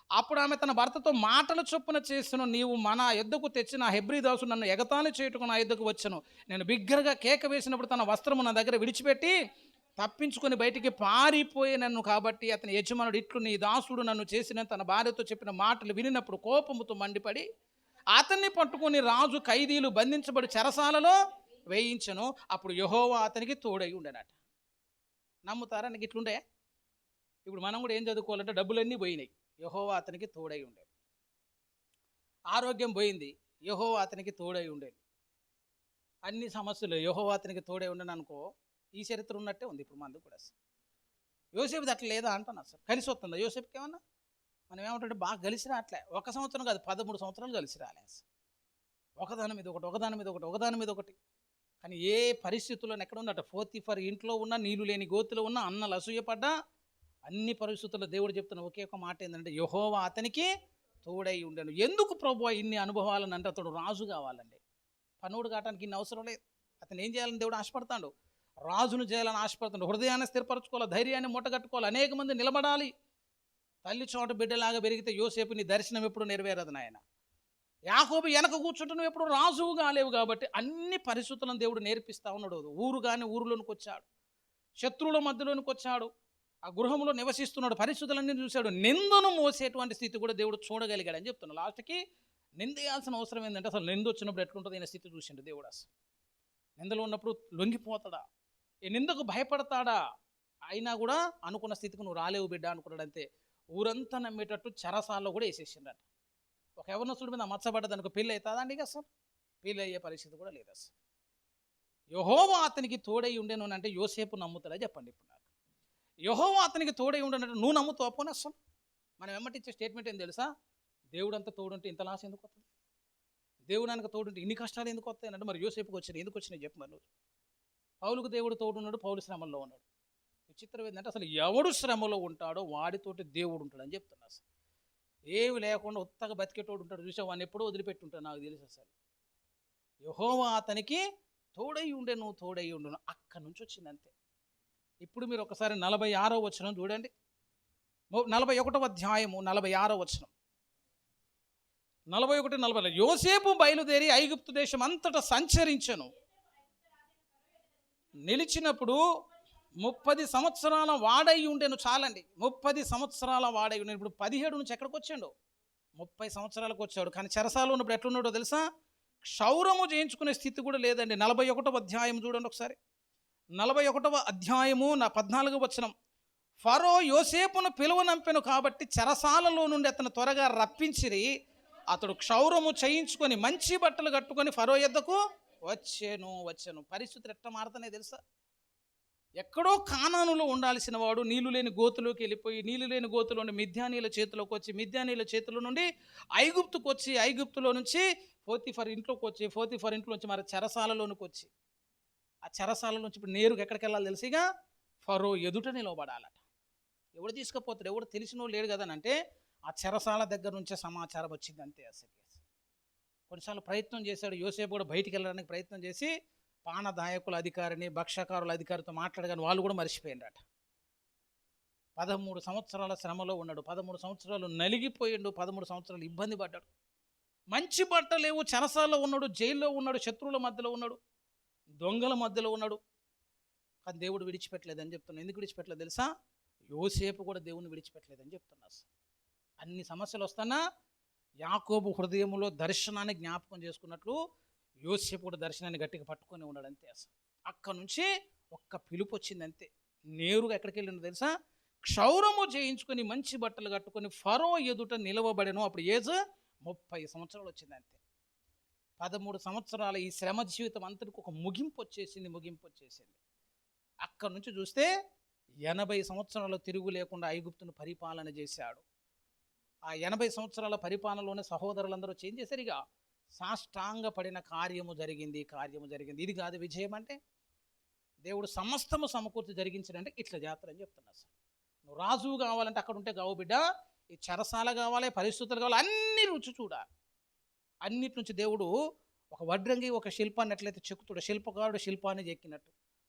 అప్పుడు ఆమె తన భర్తతో మాటల చొప్పున చేసిన, నీవు మన యొద్దకు తెచ్చిన హెబ్రీ దాసు నన్ను ఎగతాళి చేయుటకు నా యొద్దకు వచ్చెను. నేను బిగ్గరగా కేక వేసినప్పుడు తన వస్త్రము నా దగ్గర విడిచిపెట్టి తప్పించుకొని బయటికి పారిపోయినను. కాబట్టి అతని యజమానుడు, ఇట్లు నీ దాసుడు నన్ను చేసిన తన భార్యతో చెప్పిన మాటలు వినినప్పుడు కోపముతో మండిపడి అతన్ని పట్టుకొని రాజు ఖైదీలు బంధించబడి చెరసాలలో వేయించను. అప్పుడు యెహోవా అతనికి తోడై ఉండేనట. నమ్ముతారా? నీకు ఇట్లుండే. ఇప్పుడు మనం కూడా ఏం చదువుకోవాలంటే డబ్బులన్నీ పోయినాయి, యెహోవా అతనికి తోడై ఉండేది. ఆరోగ్యం పోయింది, యెహోవా అతనికి తోడై ఉండేది. అన్ని సమస్యలు యెహోవా అతనికి తోడై ఉండను అనుకో, ఈ చరిత్ర ఉన్నట్టే ఉంది ఇప్పుడు మనది కూడా. యోసేపుది అట్లా లేదా అంటాను. అసలు కలిసి వస్తుందా యోసేపుకి ఏమన్నా? మనం ఏమంటే బాగా కలిసి రావట్లే. 1 సంవత్సరం కాదు, 13 సంవత్సరాలు కలిసి రాలే. ఒకదాని మీద ఒకటి. కానీ ఏ పరిస్థితుల్లో ఎక్కడ ఉన్నట్టు పోతీఫర్ ఇంట్లో ఉన్న, నీళ్లు లేని గోతిలో ఉన్న, అన్నలు అసూయపడ్డా, అన్ని పరిస్థితుల్లో దేవుడు చెప్తున్న ఒకే ఒక మాట ఏంటంటే యెహోవా అతనికి తోడై ఉండెను. ఎందుకు ప్రభువా ఇన్ని అనుభవాలను అంటే అతడు రాజు కావాలండి. పనుడు కావటానికి ఇన్ని అవసరం లేదు. అతను ఏం చేయాలని దేవుడు ఆశపడతాడు? రాజును చేయాలని ఆశపడుతాడు. హృదయాన్ని స్థిరపరచుకోవాలి, ధైర్యాన్ని మూటగట్టుకోవాలి, అనేక మంది నిలబడాలి. తల్లి చోట బిడ్డలాగా పెరిగితే యోసేపు నీ దర్శనం ఎప్పుడు నెరవేరదు నాయన. యాకోబు వెనక కూర్చుంటే నువ్వు ఎప్పుడు రాజువు కాలేవు. కాబట్టి అన్ని పరిస్థితులను దేవుడు నేర్పిస్తూ ఉన్నాడు. ఊరు కానీ ఊరిలోనికి వచ్చాడు, శత్రువుల మధ్యలోనికి వచ్చాడు, ఆ గృహంలో నివసిస్తున్నాడు, పరిస్థితులన్నీ చూశాడు. నిందను మోసేటువంటి స్థితి కూడా దేవుడు చూడగలిగాడు అని చెప్తున్నాడు. లాస్ట్కి నిందేయాల్సిన అవసరం ఏంటంటే అసలు నింద వచ్చినప్పుడు ఎట్లుంటుంది ఈయన స్థితి చూసిండు దేవుడు. అసలు నిందలో ఉన్నప్పుడు లొంగిపోతాడా? ఈ నిందకు భయపడతాడా? అయినా కూడా అనుకున్న స్థితికి నువ్వు రాలేవు బిడ్డ అనుకున్నాడు. అంతే. ఊరంతా నమ్మేటట్టు చెరసాల్లో కూడా వేసేసిండట. ఒక యవనస్తుడి మీద మచ్చబడ్డది అనుకో, పెళ్ళి అవుతుందా అండి? అసలు పెళ్ళి అయ్యే పరిస్థితి కూడా లేదు. అసలు యెహోవా అతనికి తోడై ఉండేను అంటే యోసేపు నమ్ముతాడా చెప్పండి ఇప్పుడు నాకు? యెహోవా అతనికి తోడై ఉండనంటే నువ్వు నమ్ముతావు? పోనీ అసలు మనం వెంబటిచ్చే స్టేట్మెంట్ ఏం తెలుసా? దేవుడు అంతా తోడుంటే ఇంత లాస్ ఎందుకు వస్తుంది? దేవుడు అనక తోడుంటే ఇన్ని కష్టాలు ఎందుకు వస్తాయి అంటే మరి యోసేపుకి వచ్చినాయి ఎందుకు వచ్చినాయి చెప్పు మరి. పౌలుకు దేవుడు తోడున్నాడు, పౌలు శ్రమల్లో ఉన్నాడు. విచిత్రం ఏంటంటే అసలు ఎవడు శ్రమలో ఉంటాడో వాడితోటి దేవుడు ఉంటాడని చెప్తున్నా. అసలు ఏమి లేకుండా ఉత్తగా బతికేటోడు ఉంటాడు చూసా, వాడిని ఎప్పుడో వదిలిపెట్టుంటాడు నాకు తెలుసు. అసలు యెహోవా అతనికి తోడై ఉండును. అక్కడి నుంచి వచ్చింది అంతే. ఇప్పుడు మీరు ఒకసారి 46వ వచనం చూడండి. 41వ అధ్యాయము 46వ వచనం. 41, 40. యోసేపు బయలుదేరి ఐగుప్తు దేశం అంతటా సంచరించెను. నిలిచినప్పుడు 30 సంవత్సరాల వాడై ఉండెను. చాలండి, 30 సంవత్సరాల వాడై ఉండేను. ఇప్పుడు 17 నుంచి ఎక్కడికి వచ్చాడు? 30 సంవత్సరాలకు వచ్చాడు. కానీ చెరసాలలో ఉన్నప్పుడు ఎట్లున్నాడో తెలుసా? క్షౌరము చేయించుకునే స్థితి కూడా లేదండి. 41వ అధ్యాయం చూడండి ఒకసారి. 41వ అధ్యాయము 14వ వచనం. ఫరో యోసేపును పిలువనంపెను కాబట్టి చెరసాలలో నుండి అతను త్వరగా రప్పించిరి. అతడు క్షౌరము చేయించుకొని మంచి బట్టలు కట్టుకొని ఫరో యొద్దకు వచ్చాను. పరిస్థితులు ఎట్లా మారుతానే తెలుసా? ఎక్కడో కానానులో ఉండాల్సిన వాడు నీళ్లు లేని గోతులోకి వెళ్ళిపోయి, నీళ్లు లేని గోతులో నుండి మిద్యానీల చేతిలోకి వచ్చి, మిద్యానీల చేతుల నుండి ఐగుప్తుకు వచ్చి, ఐగుప్తులో నుంచి పోతిఫర్ ఇంట్లోకి వచ్చి, పోతిఫర్ ఇంట్లో నుంచి మరి చెరసాలలోనికి వచ్చి, ఆ చెరసాల నుంచి ఇప్పుడు నేరుగా ఎక్కడికి వెళ్ళాలి తెలిసిగా? ఫరో ఎదుట నిలవబడాలట. ఎవడు తీసుకుపోతాడు? ఎవడు తెలిసినో లేడు కదా అంటే ఆ చెరసాల దగ్గర నుంచే సమాచారం వచ్చింది అంతే. అసలు కొన్నిసార్లు ప్రయత్నం చేశాడు యోసేపు కూడా, బయటికి వెళ్ళడానికి ప్రయత్నం చేసి పానదాయకుల అధికారిని, భక్షకారుల అధికారితో మాట్లాడగానే వాళ్ళు కూడా మర్చిపోయిండట. 13 సంవత్సరాల శ్రమలో ఉన్నాడు, 13 సంవత్సరాలు నలిగిపోయిండు, 13 సంవత్సరాలు ఇబ్బంది పడ్డాడు. మంచి బట్టలేవు, చెరసాల్లో ఉన్నాడు, జైల్లో ఉన్నాడు, శత్రువుల మధ్యలో ఉన్నాడు, దొంగల మధ్యలో ఉన్నాడు. కానీ దేవుడు విడిచిపెట్టలేదని చెప్తున్నాను. ఎందుకు విడిచిపెట్టలేదు తెలుసా? యోసేపు కూడా దేవుని విడిచిపెట్టలేదని చెప్తున్నా. అన్ని సమస్యలు వస్తానా యాకోబు హృదయంలో దర్శనాన్ని జ్ఞాపకం చేసుకున్నట్లు యోసేపు కూడా దర్శనాన్ని గట్టిగా పట్టుకొని ఉన్నాడు అంతే. అసలు అక్కడ నుంచి ఒక్క పిలుపు వచ్చింది అంతే. నేరుగా ఎక్కడికి వెళ్ళిందో తెలుసా? క్షౌరము చేయించుకొని మంచి బట్టలు కట్టుకొని ఫరో ఎదుట నిలవబడెను. అప్పుడు ఏజ్ 30 సంవత్సరాలు వచ్చింది అంతే. 13 సంవత్సరాల ఈ శ్రమ జీవితం అంతటికి ఒక ముగింపు వచ్చేసింది. అక్కడ నుంచి చూస్తే 80 సంవత్సరాలు తిరుగు లేకుండా ఐగుప్తును పరిపాలన చేశాడు. ఆ 80 సంవత్సరాల పరిపాలనలోనే సహోదరులందరూ చేంజ్ చేశారు. ఇక సాష్టాంగ పడిన కార్యము జరిగింది. ఇది కాదు విజయం అంటే. దేవుడు సమస్తము సమకూర్చి జరిగించాడంటే ఇట్లా జాతర అని చెప్తున్నా. సార్ నువ్వు రాజువు కావాలంటే అక్కడ ఉంటే కావు బిడ్డ, ఈ చెరసాల కావాలి, పరిస్థితులు కావాలి, అన్ని రుచి చూడాలి. అన్నిటి నుంచి దేవుడు ఒక వడ్రంగి ఒక శిల్పాన్ని ఎట్లయితే చెక్కుతాడు, శిల్పకారుడు శిల్పాన్ని చెక్కినట్టు,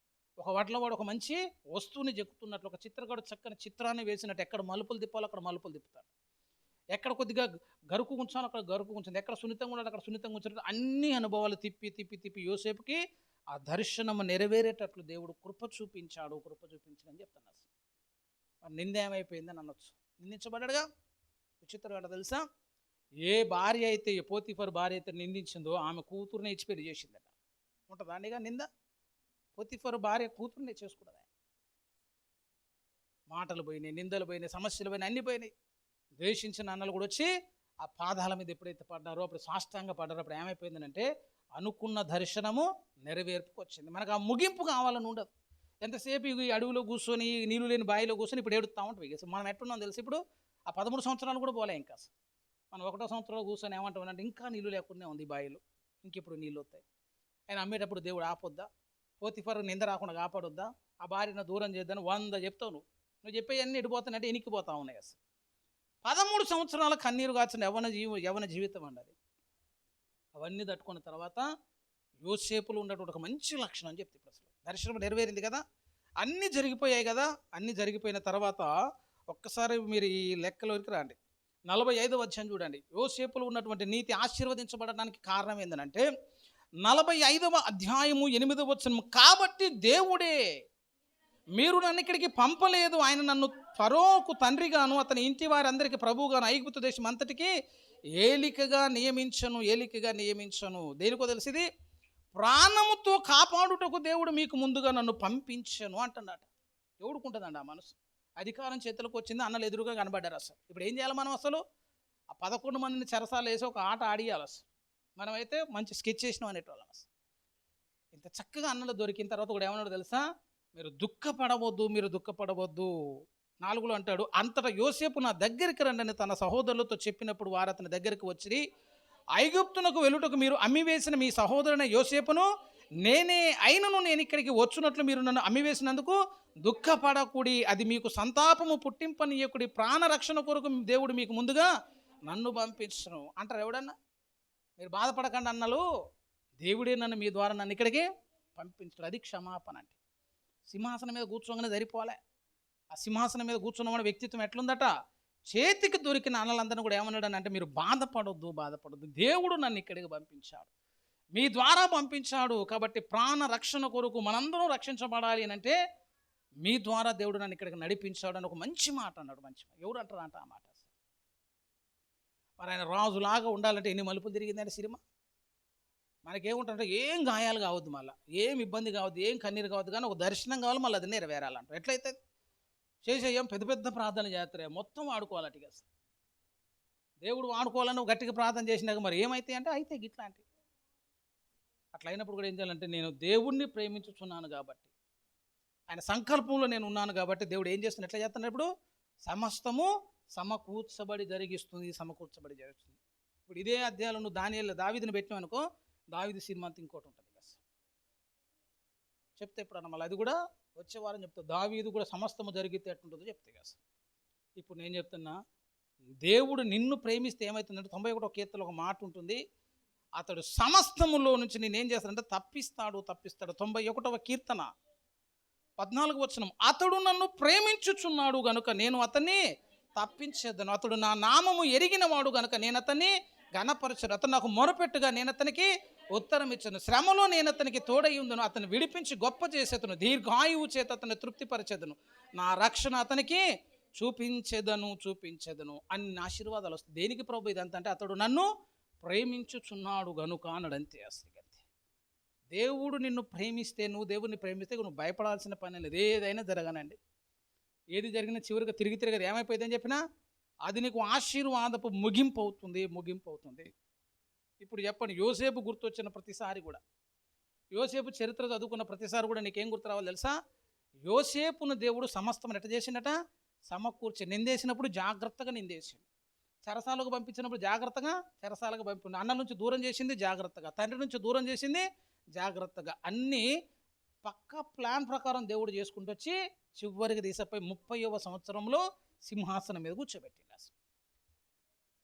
ఒక వడ్లవాడు ఒక మంచి వస్తువుని చెక్కుతున్నట్లు, ఒక చిత్రకారుడు చక్కని చిత్రాన్ని వేసినట్టు, ఎక్కడ మలుపులు తిప్పాలో అక్కడ మలుపులు తిప్పుతాడు, ఎక్కడ కొద్దిగా గరుకు ఉంచాలో అక్కడ గరుకు ఉంచింది, ఎక్కడ సున్నితంగా ఉండాలి అక్కడ సున్నితంగా ఉంచాలి. అన్ని అనుభవాలు తిప్పి యోసేపుకి ఆ దర్శనము నెరవేరేటట్లు దేవుడు కృప చూపించాడని చెప్తున్నారు. నింద ఏమైపోయిందని అనొచ్చు. నిందించబడ్డాడుగా. విచిత్రం ఏంటో తెలుసా? ఏ భార్య అయితే, ఏ పోతిఫర్ భార్య అయితే నిందించిందో ఆమె కూతురునే ఇచ్చి పెళ్లి చేసిందట. ఉంటుందా అండిగా నింద? పోతిఫర్ భార్య కూతురునే చేసుకున్నదా? మాటలు పోయినాయి, నిందలు పోయినాయి, సమస్యలు పోయినాయి, అన్ని పోయినాయి. ద్వేషించిన అన్నలు కూడా వచ్చి ఆ పాదాల మీద ఎప్పుడైతే పడ్డారో, అప్పుడు సాష్టాంగ పడ్డారో, అప్పుడు ఏమైపోయిందంటే అనుకున్న దర్శనము నెరవేర్పుకు వచ్చింది. మనకు ఆ ముగింపు కావాలని ఉండదు. ఎంతసేపు ఈ అడవిలో కూర్చొని, నీళ్ళు లేని బావిలో కూర్చొని ఇప్పుడు ఏడుస్తూ ఉంటాం. మనం ఎట్టున్నాం తెలిసి ఇప్పుడు ఆ 13 సంవత్సరాలు కూడా పోలే. ఇంకా మనం 1వ సంవత్సరంలో కూర్చొని ఏమంటామంటే ఇంకా నీళ్ళు లేకుండా ఉంది ఈ బావిలో, ఇంకెప్పుడు నీళ్ళు వస్తాయి. ఆయన అమ్మేటప్పుడు దేవుడు ఆపొద్దా? పోతిఫర్ నింద రాకుండా కాపాడొద్దా? ఆ భార్యను దూరం చేద్దాను 100 చెప్తావు. నువ్వు చెప్పేవన్నీ ఎడిపోతానంటే ఎనికిపోతా ఉన్నాయి. అసలు 13 సంవత్సరాల కన్నీరు కాచిన యవన జీవితం అండి అది. అవన్నీ తట్టుకున్న తర్వాత యోసేపులో ఉన్నటువంటి ఒక మంచి లక్షణం అని చెప్తే, ఇప్పుడు అసలు దర్శనం నెరవేరింది కదా, అన్నీ జరిగిపోయాయి కదా. అన్నీ జరిగిపోయిన తర్వాత ఒక్కసారి మీరు ఈ లెక్కలోకి రండి. 45వ అధ్యాయం చూడండి. యోసేపులో ఉన్నటువంటి నీతి ఆశీర్వదించబడడానికి కారణం ఏంటంటే 45వ అధ్యాయము 8వ వచనం. కాబట్టి దేవుడే మీరు నన్ను ఇక్కడికి పంపలేదు, ఆయన నన్ను ఫరోకు తండ్రిగాను అతని ఇంటి వారందరికీ ప్రభువుగాను ఐగుప్తు దేశం అంతటికి ఏలికగా నియమించను. దేనికో తెలిసింది? ప్రాణముతో కాపాడుటకు దేవుడు మీకు ముందుగా నన్ను పంపించను అంటున్నాడు. ఎవడుకుంటుందండి ఆ మనసు? అధికారం చేతులకు వచ్చింది, అన్నలు ఎదురుగా కనబడ్డారు. అసలు ఇప్పుడు ఏం చేయాలి మనం? అసలు ఆ 11 మందిని చెరసాలు వేసి ఒక ఆట ఆడియాలి. అసలు మనమైతే మంచి స్కెచ్ చేసినాం అనేటోళ్ళం. అసలు ఇంత చక్కగా అన్నలు దొరికిన తర్వాత కూడా ఏమన్నాడు తెలుసా? మీరు దుఃఖపడవద్దు. 4లో అంటాడు, అంతటా యోసేపు నా దగ్గరికి రండని తన సహోదరులతో చెప్పినప్పుడు వారు అతని దగ్గరికి వచ్చి, ఐగుప్తునకు వెలుటకు మీరు అమ్మివేసిన మీ సహోదరుని యోసేపును నేనే అయినను నేను ఇక్కడికి వచ్చినట్లు మీరు నన్ను అమ్మివేసినందుకు దుఃఖపడకుడి, అది మీకు సంతాపము పుట్టింపనీయకుడి, ప్రాణరక్షణ కొరకు దేవుడు మీకు ముందుగా నన్ను పంపించను అంటారు. ఎవడన్నా మీరు బాధపడకండి అన్నలు, దేవుడే మీ ద్వారా నన్ను ఇక్కడికి పంపించడం, అది క్షమాపణ అంటే. సింహాసనం మీద కూర్చోగానే సరిపోలే. ఆ సింహాసనం మీద కూర్చున్నవాడి వ్యక్తిత్వం ఎట్లుందట, చేతికి దొరికిన అన్నలందరినీ కూడా ఏమన్నాడని అంటే, మీరు బాధపడొద్దు, దేవుడు నన్ను ఇక్కడికి పంపించాడు, మీ ద్వారా పంపించాడు, కాబట్టి ప్రాణ రక్షణ కొరకు మనందరం రక్షించబడాలి అని అంటే మీ ద్వారా దేవుడు నన్ను ఇక్కడికి నడిపించాడు అని ఒక మంచి మాట అన్నాడు. మంచి మాట ఎవరు అంటారంట ఆ మాట. మరి ఆయన రాజులాగా ఉండాలంటే ఎన్ని మలుపులు తిరిగిందంటే సినిమా. మనకేముంటుంటే ఏం గాయాలు కావద్దు, మళ్ళీ ఏం ఇబ్బంది కావద్దు, ఏం కన్నీరు కావద్దు, కానీ ఒక దర్శనం కావాలి, మళ్ళీ అది నెరవేరాలంట. ఎట్లయితే చేసేయం పెద్ద పెద్ద ప్రార్థన చేస్తారు, మొత్తం వాడుకోవాలట. అసలు దేవుడు వాడుకోవాలని గట్టిగా ప్రార్థన చేసినాక మరి ఏమైతే అంటే అయితే గిట్లాంటి. అట్లా అయినప్పుడు కూడా ఏం చేయాలంటే, నేను దేవుణ్ణి ప్రేమించుచున్నాను కాబట్టి, ఆయన సంకల్పంలో నేను ఉన్నాను కాబట్టి దేవుడు ఏం చేస్తున్నా, ఎట్లా చేస్తున్నాడు, ఇప్పుడు సమస్తము సమకూర్చబడి జరిగిస్తుంది. ఇప్పుడు ఇదే అధ్యాయంలో నువ్వు దావీదుని పెట్టినావు అనుకో, దావీదు సినిమా అంతా ఇంకోటి ఉంటుంది. చెప్తే ఎప్పుడన్నా మళ్ళీ అది కూడా వచ్చే వారం చెప్తా, దావీదు కూడా సమస్తము జరిగితే ఎట్లుంటుందో చెప్తే కదా. ఇప్పుడు నేను చెప్తున్నా, దేవుడు నిన్ను ప్రేమిస్తే ఏమవుతుందంటే 91వ కీర్తనలో ఒక మాట ఉంటుంది, అతడు సమస్తములో నుంచి నేనేం చేస్తానంటే తప్పిస్తాడు. 91వ కీర్తన 14వ వచనం, అతడు నన్ను ప్రేమించుచున్నాడు గనుక నేను అతన్ని తప్పించేదను, అతడు నా నామము ఎరిగినవాడు గనుక నేను అతన్ని ఘనపరచను, అతను నాకు మొరపెట్టుగా నేను అతనికి ఉత్తరం ఇచ్చను, శ్రమలో నేను అతనికి తోడై ఉందను, అతను విడిపించి గొప్ప చేసేదను, దీర్ఘాయువు చేత అతన్ని తృప్తిపరచెదను, నా రక్షణ అతనికి చూపించెదను అన్ని ఆశీర్వాదాలు వస్తాయి. దేనికి ప్రభు ఇదంతా అంటే, అతడు నన్ను ప్రేమించుచున్నాడు గనుక అన్నాడు. అంతే. అసలు దేవుడు నిన్ను ప్రేమిస్తే, నువ్వు దేవుడిని ప్రేమిస్తే నువ్వు భయపడాల్సిన పని లేదు. ఏదైనా జరగనండి, ఏది జరిగినా చివరిగా తిరిగి ఏమైపోయిందని చెప్పినా అది నీకు ఆశీర్వాదపు ముగింపు అవుతుంది. ఇప్పుడు చెప్పండి, యోసేపు గుర్తొచ్చిన ప్రతిసారి కూడా, యోసేపు చరిత్ర చదువుకున్న ప్రతిసారి కూడా నీకేం గుర్తు రావాలి తెలుసా? యోసేపును దేవుడు సమస్తం ఎట్ట చేసిండట, సమకూర్చి. నిందేసినప్పుడు జాగ్రత్తగా నిందేసిండు, చెరసాలకు పంపించినప్పుడు జాగ్రత్తగా చెరసాలకు పంపిండు, అన్న నుంచి దూరం చేసింది జాగ్రత్తగా, తండ్రి నుంచి దూరం చేసింది జాగ్రత్తగా, అన్నీ పక్క ప్లాన్ ప్రకారం దేవుడు చేసుకుంటూ వచ్చి చివరికి తీసపోయి 30వ సంవత్సరంలో సింహాసనం మీద కూర్చోబెట్టిండు. అసలు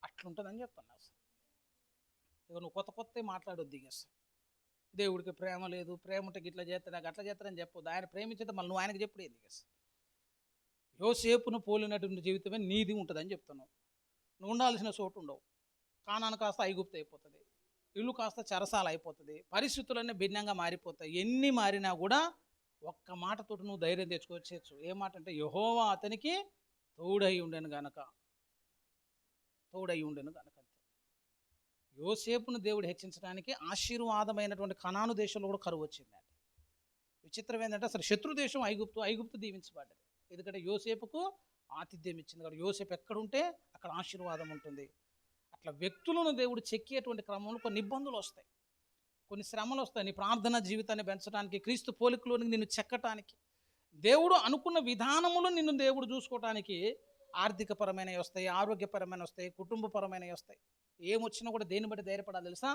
అట్లుంటుందని చెప్పాను. అసలు ఇక నువ్వు కొత్త మాట్లాడొద్దు. అసలు దేవుడికి ప్రేమ లేదు, ప్రేమ ఉంటే గిట్లా చేస్తాడు, అట్లా చేస్తాడని చెప్పొద్దు. ఆయన ప్రేమించేది మళ్ళీ నువ్వు ఆయనకి చెప్పుడు ఏంది? అసలు యోసేపును పోలినటువంటి జీవితమే నీది ఉంటుందని చెప్తున్నావు. నువ్వు ఉండాల్సిన చోటు ఉండవు. కానాను కాస్త ఐగుప్తు అయిపోతుంది, ఇల్లు కాస్త చెరసాల అయిపోతుంది, పరిస్థితులన్నీ భిన్నంగా మారిపోతాయి. ఎన్ని మారినా కూడా ఒక్క మాటతోటి నువ్వు ధైర్యం తెచ్చుకోవచ్చు. ఏ మాట అంటే, యెహోవా అతనికి తోడై ఉండెను గనక. యోసేపును దేవుడు హెచ్చించడానికి ఆశీర్వాదమైనటువంటి కనాను దేశంలో కూడా కరువు వచ్చింది. విచిత్రం ఏంటంటే, అసలు శత్రు దేశం ఐగుప్తు దీవించబడ్డది. ఎందుకంటే యోసేపుకు ఆతిథ్యం ఇచ్చింది కాబట్టి. యోసేపు ఎక్కడుంటే అక్కడ ఆశీర్వాదం ఉంటుంది. అట్లా వ్యక్తులను దేవుడు చెక్కేటువంటి క్రమంలో కొన్ని ఇబ్బందులు వస్తాయి, కొన్ని శ్రమలు వస్తాయి. నీ ప్రార్థనా జీవితాన్ని పెంచడానికి, క్రీస్తు పోలికలోనికి నిన్ను చెక్కటానికి, దేవుడు అనుకున్న విధానములు నిన్ను దేవుడు చూసుకోవటానికి ఆర్థికపరమైనవి వస్తాయి, ఆరోగ్యపరమైన వస్తాయి, కుటుంబపరమైనవి వస్తాయి. ఏమొచ్చినా కూడా దేన్ని బట్టి ధైర్యపడాలి తెలుసా?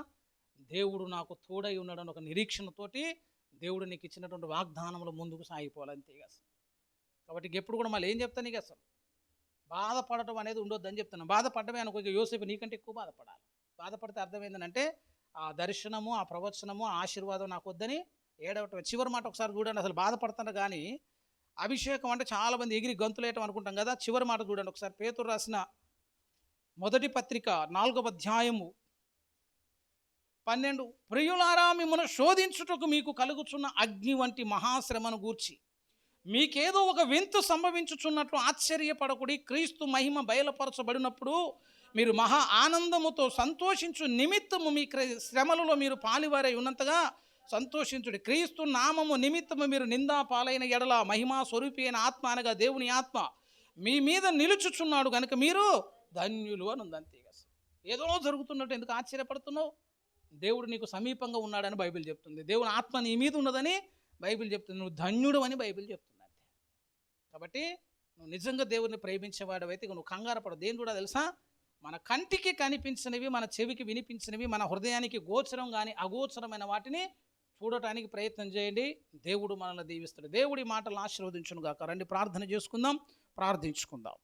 దేవుడు నాకు తోడై ఉన్నాడని ఒక నిరీక్షణతోటి దేవుడు నీకు ఇచ్చినటువంటి వాగ్దానములు ముందుకు సాగిపోవాలి. అంతే. కాబట్టి ఎప్పుడు కూడా మళ్ళీ ఏం చెప్తాను నీకు, అసలు బాధపడటం అనేది ఉండొద్దని చెప్తున్నాను. బాధపడమే అనుకో, యోసేపు నీకంటే ఎక్కువ బాధపడాలి. బాధపడితే అర్థమైందనంటే ఆ దర్శనము, ఆ ప్రవచనము, ఆ ఆశీర్వాదం నాకు వద్దని ఏడవటం. చివరి మాట ఒకసారి చూడండి. అసలు బాధపడుతున్నారు కానీ అభిషేకం అంటే చాలామంది ఎగిరి గంతులేయటం అనుకుంటాం కదా. చివరి మాట చూడండి ఒకసారి. పేతురు రాసిన మొదటి పత్రిక 4వ అధ్యాయము 12, ప్రియులారా మిమ్మల్ని శోధించుటకు మీకు కలుగుచున్న అగ్ని వంటి మహాశ్రమను గూర్చి మీకేదో ఒక వింత సంభవించుచున్నట్లు ఆశ్చర్యపడకుడి. క్రీస్తు మహిమ బయలుపరచబడినప్పుడు మీరు మహా ఆనందముతో సంతోషించు నిమిత్తము మీ శ్రమలలో మీరు పాలివారై ఉన్నంతగా సంతోషించుడి. క్రీస్తు నామము నిమిత్తము మీరు నిందా పాలైన ఎడల మహిమా స్వరూపి అయిన ఆత్మ అనగా దేవుని ఆత్మ మీ మీద నిలుచుచున్నాడు కనుక మీరు ధన్యులు అని ఉంది. అంతే. ఏదో జరుగుతున్నట్టు ఎందుకు ఆశ్చర్యపడుతున్నావు? దేవుడు నీకు సమీపంగా ఉన్నాడని బైబిల్ చెప్తుంది. దేవుని ఆత్మ నీ మీద ఉన్నదని బైబిల్ చెప్తుంది. నువ్వు ధన్యుడు అని బైబిల్ చెప్తుంది. అంతే. కాబట్టి నువ్వు నిజంగా దేవుడిని ప్రేమించేవాడవైతే నువ్వు కంగారు పడవు. దేని కూడా తెలుసా? మన కంటికి కనిపించినవి, మన చెవికి వినిపించినవి, మన హృదయానికి గోచరం కానీ అగోచరమైన వాటిని చూడటానికి ప్రయత్నం చేయండి. దేవుడు మనల్ని దీవిస్తాడు. దేవుడి మాటలు ఆశీర్వదించును గాక. రండి ప్రార్థన చేసుకుందాం, ప్రార్థించుకుందాం.